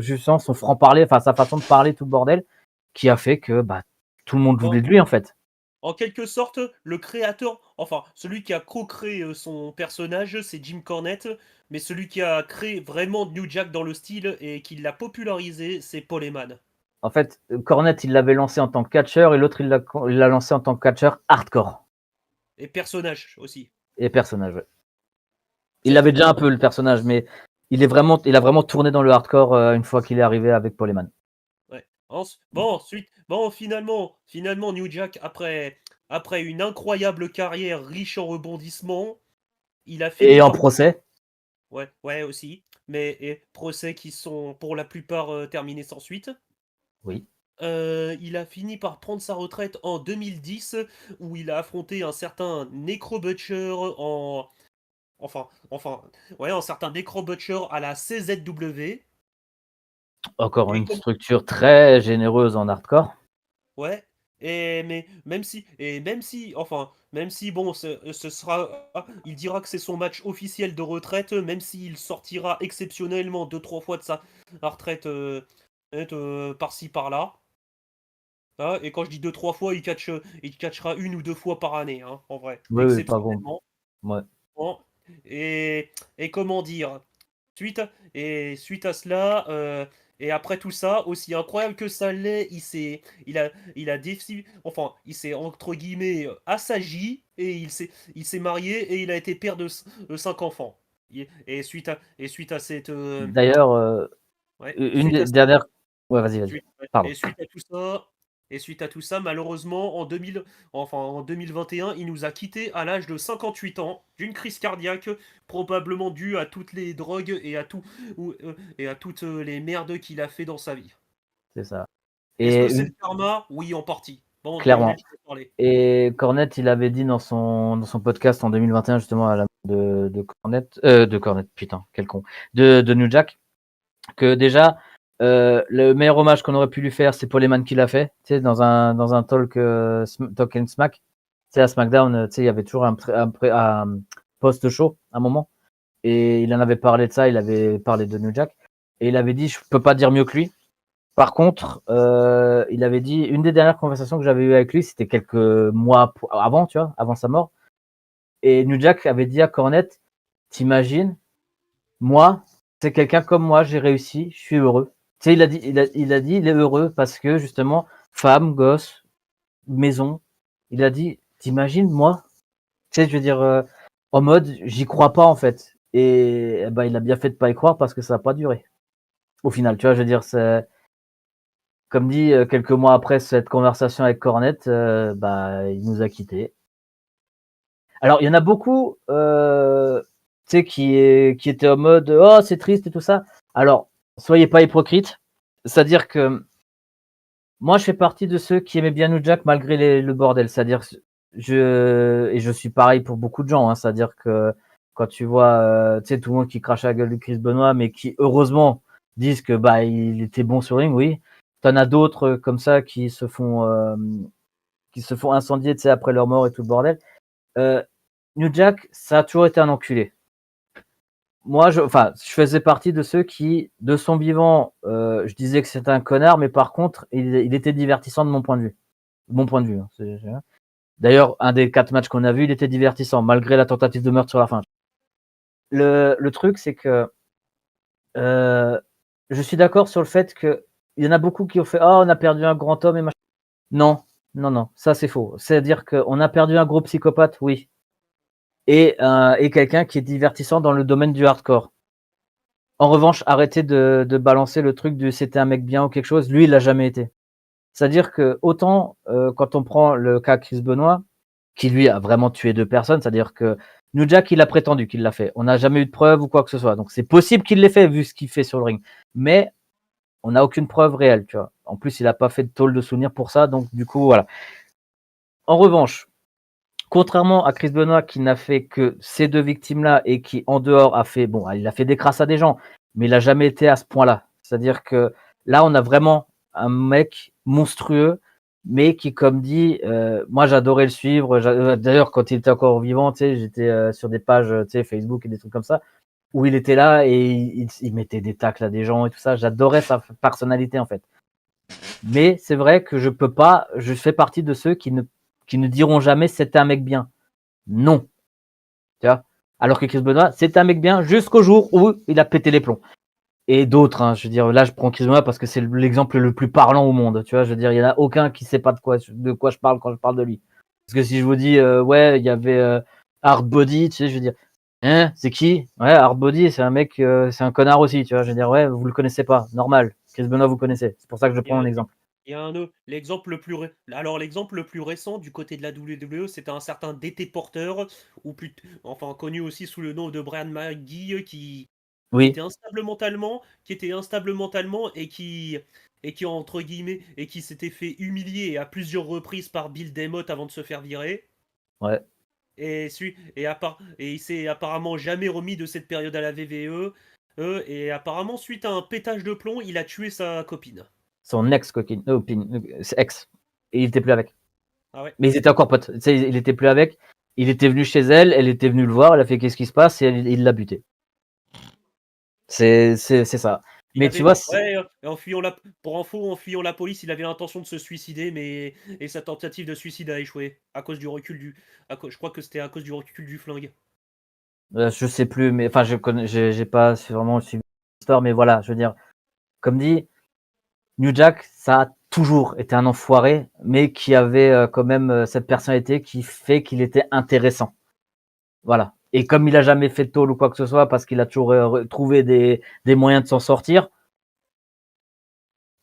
franc-parler, enfin sa façon de parler, tout le bordel, qui a fait que bah, tout le monde voulait de lui en fait. En quelque sorte, le créateur, enfin, celui qui a co-créé son personnage, c'est Jim Cornette, mais celui qui a créé vraiment New Jack dans le style et qui l'a popularisé, c'est Paul Heyman. En fait, Cornette, il l'avait lancé en tant que catcheur et l'autre, il l'a lancé en tant que catcheur hardcore. Et personnage aussi. Et personnage, ouais. Il avait déjà un peu le personnage, mais il a vraiment tourné dans le hardcore une fois qu'il est arrivé avec Paul Heyman. Ouais. Bon, finalement, New Jack, après une incroyable carrière riche en rebondissements, il a fini Et en par... procès. Ouais, aussi. Mais procès qui sont pour la plupart terminés sans suite. Oui. Il a fini par prendre sa retraite en 2010, où il a affronté un certain Necro Butcher un certain Necro Butcher à la CZW. Encore Et une comme- structure très généreuse en hardcore. Ouais. Mais même si bon, ce sera, il dira que c'est son match officiel de retraite, même s'il sortira exceptionnellement 2-3 fois de sa retraite par-ci par-là. Ah, et quand je dis 2-3 fois, il catchera 1 ou 2 fois par année, hein, en vrai. Oui, pas bon. Exceptionnellement. Ouais. Bon. Et comment dire, suite à cela, et après tout ça, aussi incroyable que ça l'est, il s'est entre guillemets assagi et il s'est marié et il a été père de 5 enfants. Et suite à cette, D'ailleurs, ouais, une suite des à dernières. Ouais, vas-y. Ouais. Pardon. Et suite à tout ça, malheureusement, en 2021, il nous a quittés à l'âge de 58 ans d'une crise cardiaque, probablement due à toutes les drogues et à toutes les merdes qu'il a fait dans sa vie. C'est ça. Est-ce que Et c'est le karma? Oui, en partie. Bon, je vais clairement. laisser parler. Et Cornette, il avait dit dans son podcast en 2021, justement, à la de Cornette, putain, quel con, de New Jack, que déjà, le meilleur hommage qu'on aurait pu lui faire, c'est Paul Heyman qui l'a fait, tu sais, dans un talk and smack, tu sais, à SmackDown, tu sais, il y avait toujours un post-show, un moment, et il en avait parlé de ça, il avait parlé de New Jack, et il avait dit, je peux pas dire mieux que lui. Par contre, il avait dit, une des dernières conversations que j'avais eues avec lui, c'était quelques mois avant, tu vois, avant sa mort. Et New Jack avait dit à Cornette, t'imagines, moi, c'est quelqu'un comme moi, j'ai réussi, je suis heureux. Tu sais, il a dit, il est heureux parce que justement, femme, gosse, maison. Il a dit, t'imagines, moi, tu sais, je veux dire, en mode, j'y crois pas en fait. Et ben, il a bien fait de pas y croire parce que ça n'a pas duré. Au final, tu vois, je veux dire, c'est comme dit, quelques mois après cette conversation avec Cornette, bah, il nous a quittés. Alors, il y en a beaucoup, tu sais, qui étaient en mode oh, c'est triste et tout ça. Alors, soyez pas hypocrites. C'est-à-dire que moi, je fais partie de ceux qui aimaient bien New Jack malgré le bordel. C'est-à-dire, je suis pareil pour beaucoup de gens. Hein. C'est-à-dire que quand tu vois, tu sais, tout le monde qui crache à la gueule de Chris Benoit, mais qui heureusement disent que bah il était bon sur ring, oui. T'en as d'autres comme ça qui se font incendier, tu sais, après leur mort et tout le bordel. New Jack, ça a toujours été un enculé. moi, je faisais partie de ceux qui, de son vivant, je disais que c'était un connard, mais par contre, il était divertissant de mon point de vue. Mon point de vue. D'ailleurs, un des 4 matchs qu'on a vu, il était divertissant, malgré la tentative de meurtre sur la fin. Le truc, c'est que je suis d'accord sur le fait qu'il y en a beaucoup qui ont fait « Oh, on a perdu un grand homme et machin ». Non, non, ça c'est faux. C'est-à-dire qu'on a perdu un gros psychopathe, oui. Et quelqu'un qui est divertissant dans le domaine du hardcore. En revanche, arrêtez de balancer le truc du c'était un mec bien ou quelque chose. Lui, il l'a jamais été. C'est-à-dire que autant quand on prend le cas Chris Benoit, qui lui a vraiment tué 2 personnes, c'est-à-dire que New Jack, il a prétendu qu'il l'a fait. On n'a jamais eu de preuve ou quoi que ce soit. Donc c'est possible qu'il l'ait fait vu ce qu'il fait sur le ring. Mais on n'a aucune preuve réelle, tu vois. En plus, il n'a pas fait de tôle de souvenir pour ça, donc du coup, voilà. En revanche, contrairement à Chris Benoit qui n'a fait que ces 2 victimes-là et qui, en dehors, il a fait des crasses à des gens, mais il n'a jamais été à ce point-là. C'est-à-dire que là, on a vraiment un mec monstrueux, mais qui, comme dit, moi, j'adorais le suivre. D'ailleurs, quand il était encore vivant, tu sais, j'étais sur des pages, tu sais, Facebook et des trucs comme ça, où il était là et il mettait des tacles à des gens et tout ça. J'adorais sa personnalité, en fait. Mais c'est vrai que je fais partie de ceux qui ne diront jamais c'était un mec bien. Non. Tu vois. Alors que Chris Benoit, c'est un mec bien jusqu'au jour où il a pété les plombs. Et d'autres, hein, je veux dire, là je prends Chris Benoit parce que c'est l'exemple le plus parlant au monde. Tu vois, je veux dire, il y en a aucun qui sait pas de quoi je parle quand je parle de lui. Parce que si je vous dis, ouais, il y avait Hardbody, tu sais, je veux dire, hein, c'est qui? Ouais, Hardbody, c'est un mec, c'est un connard aussi, tu vois. Je veux dire, ouais, vous le connaissez pas, normal. Chris Benoit, vous connaissez. C'est pour ça que je prends mon exemple. Il y a l'exemple le plus récent du côté de la WWE, c'était un certain DT Porter, enfin connu aussi sous le nom de Brian McGee, qui Oui, était instable mentalement et qui entre guillemets et qui s'était fait humilier à plusieurs reprises par Bill Demotte avant de se faire virer. ouais. Et il s'est apparemment jamais remis de cette période à la WWE. Et apparemment, suite à un pétage de plomb, il a tué sa copine. Son ex-coquine, ex. Et il était plus avec. Ah ouais. Mais ils étaient encore potes. Tu sais, il était plus avec. Il était venu chez elle, elle était venue le voir, elle a fait qu'est-ce qui se passe et il l'a buté. C'est ça. Mais tu vois, Pour info, en fuyant la police, il avait l'intention de se suicider, et sa tentative de suicide a échoué à cause du recul je crois que c'était à cause du recul du flingue. je sais plus, mais enfin, j'ai pas vraiment suivi l'histoire, mais voilà, je veux dire, comme dit, New Jack, ça a toujours été un enfoiré, mais qui avait quand même cette personnalité qui fait qu'il était intéressant. Voilà. Et comme il a jamais fait de tôle ou quoi que ce soit, parce qu'il a toujours trouvé des moyens de s'en sortir,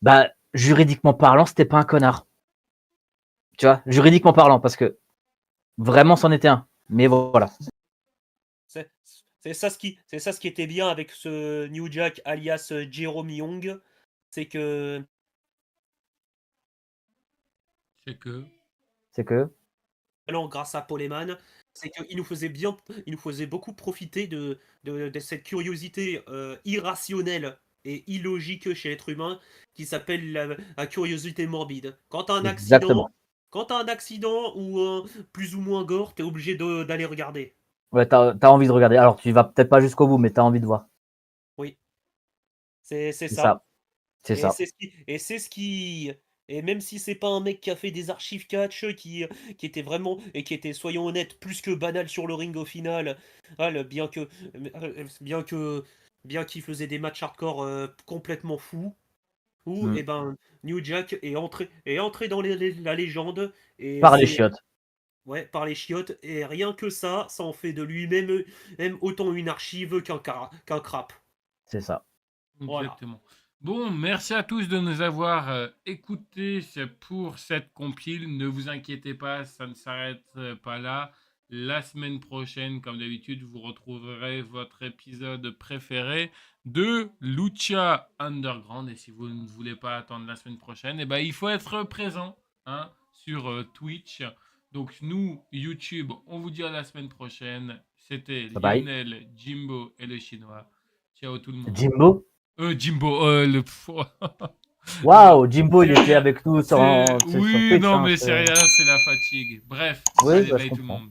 bah, juridiquement parlant, c'était pas un connard. Tu vois, juridiquement parlant, parce que vraiment, c'en était un. Mais voilà. C'est ça ce qui était bien avec ce New Jack alias Jerome Young, c'est que C'est que. grâce à Paul Heyman, c'est qu'il nous faisait beaucoup profiter de cette curiosité irrationnelle et illogique chez l'être humain qui s'appelle la curiosité morbide. Exactement. Quand t'as un accident ou un plus ou moins gore, t'es obligé d'aller regarder. Ouais, t'as envie de regarder. Alors, tu vas peut-être pas jusqu'au bout, mais t'as envie de voir. Oui, c'est C'est ça. ça. C'est Et ça. c'est ce qui. Et même si c'est pas un mec qui a fait des archives catch qui était vraiment, et qui était, soyons honnêtes, plus que banal sur le ring au final, bien qu'il faisait des matchs hardcore complètement fous, où Mm. et ben New Jack est entré dans la légende et Par les c'est chiottes. ouais, par les chiottes, et rien que ça en fait de lui-même même autant une archive qu'un crap. C'est ça. Voilà. Exactement. Bon, merci à tous de nous avoir écoutés pour cette compile. Ne vous inquiétez pas, ça ne s'arrête pas là. La semaine prochaine, comme d'habitude, vous retrouverez votre épisode préféré de Lucha Underground. Et si vous ne voulez pas attendre la semaine prochaine, eh ben, il faut être présent, hein, sur Twitch. Donc nous, YouTube, on vous dit à la semaine prochaine. C'était Bye bye. Lionel, Jimbo et le Chinois. Ciao tout le monde. Jimbo. Jimbo, le. Waouh, Jimbo, il était avec nous sur Oui, Twitch. non, Hein, mais c'est rien, c'est la fatigue. Bref, Oui, allez, bah, je bye tout le comprends. monde.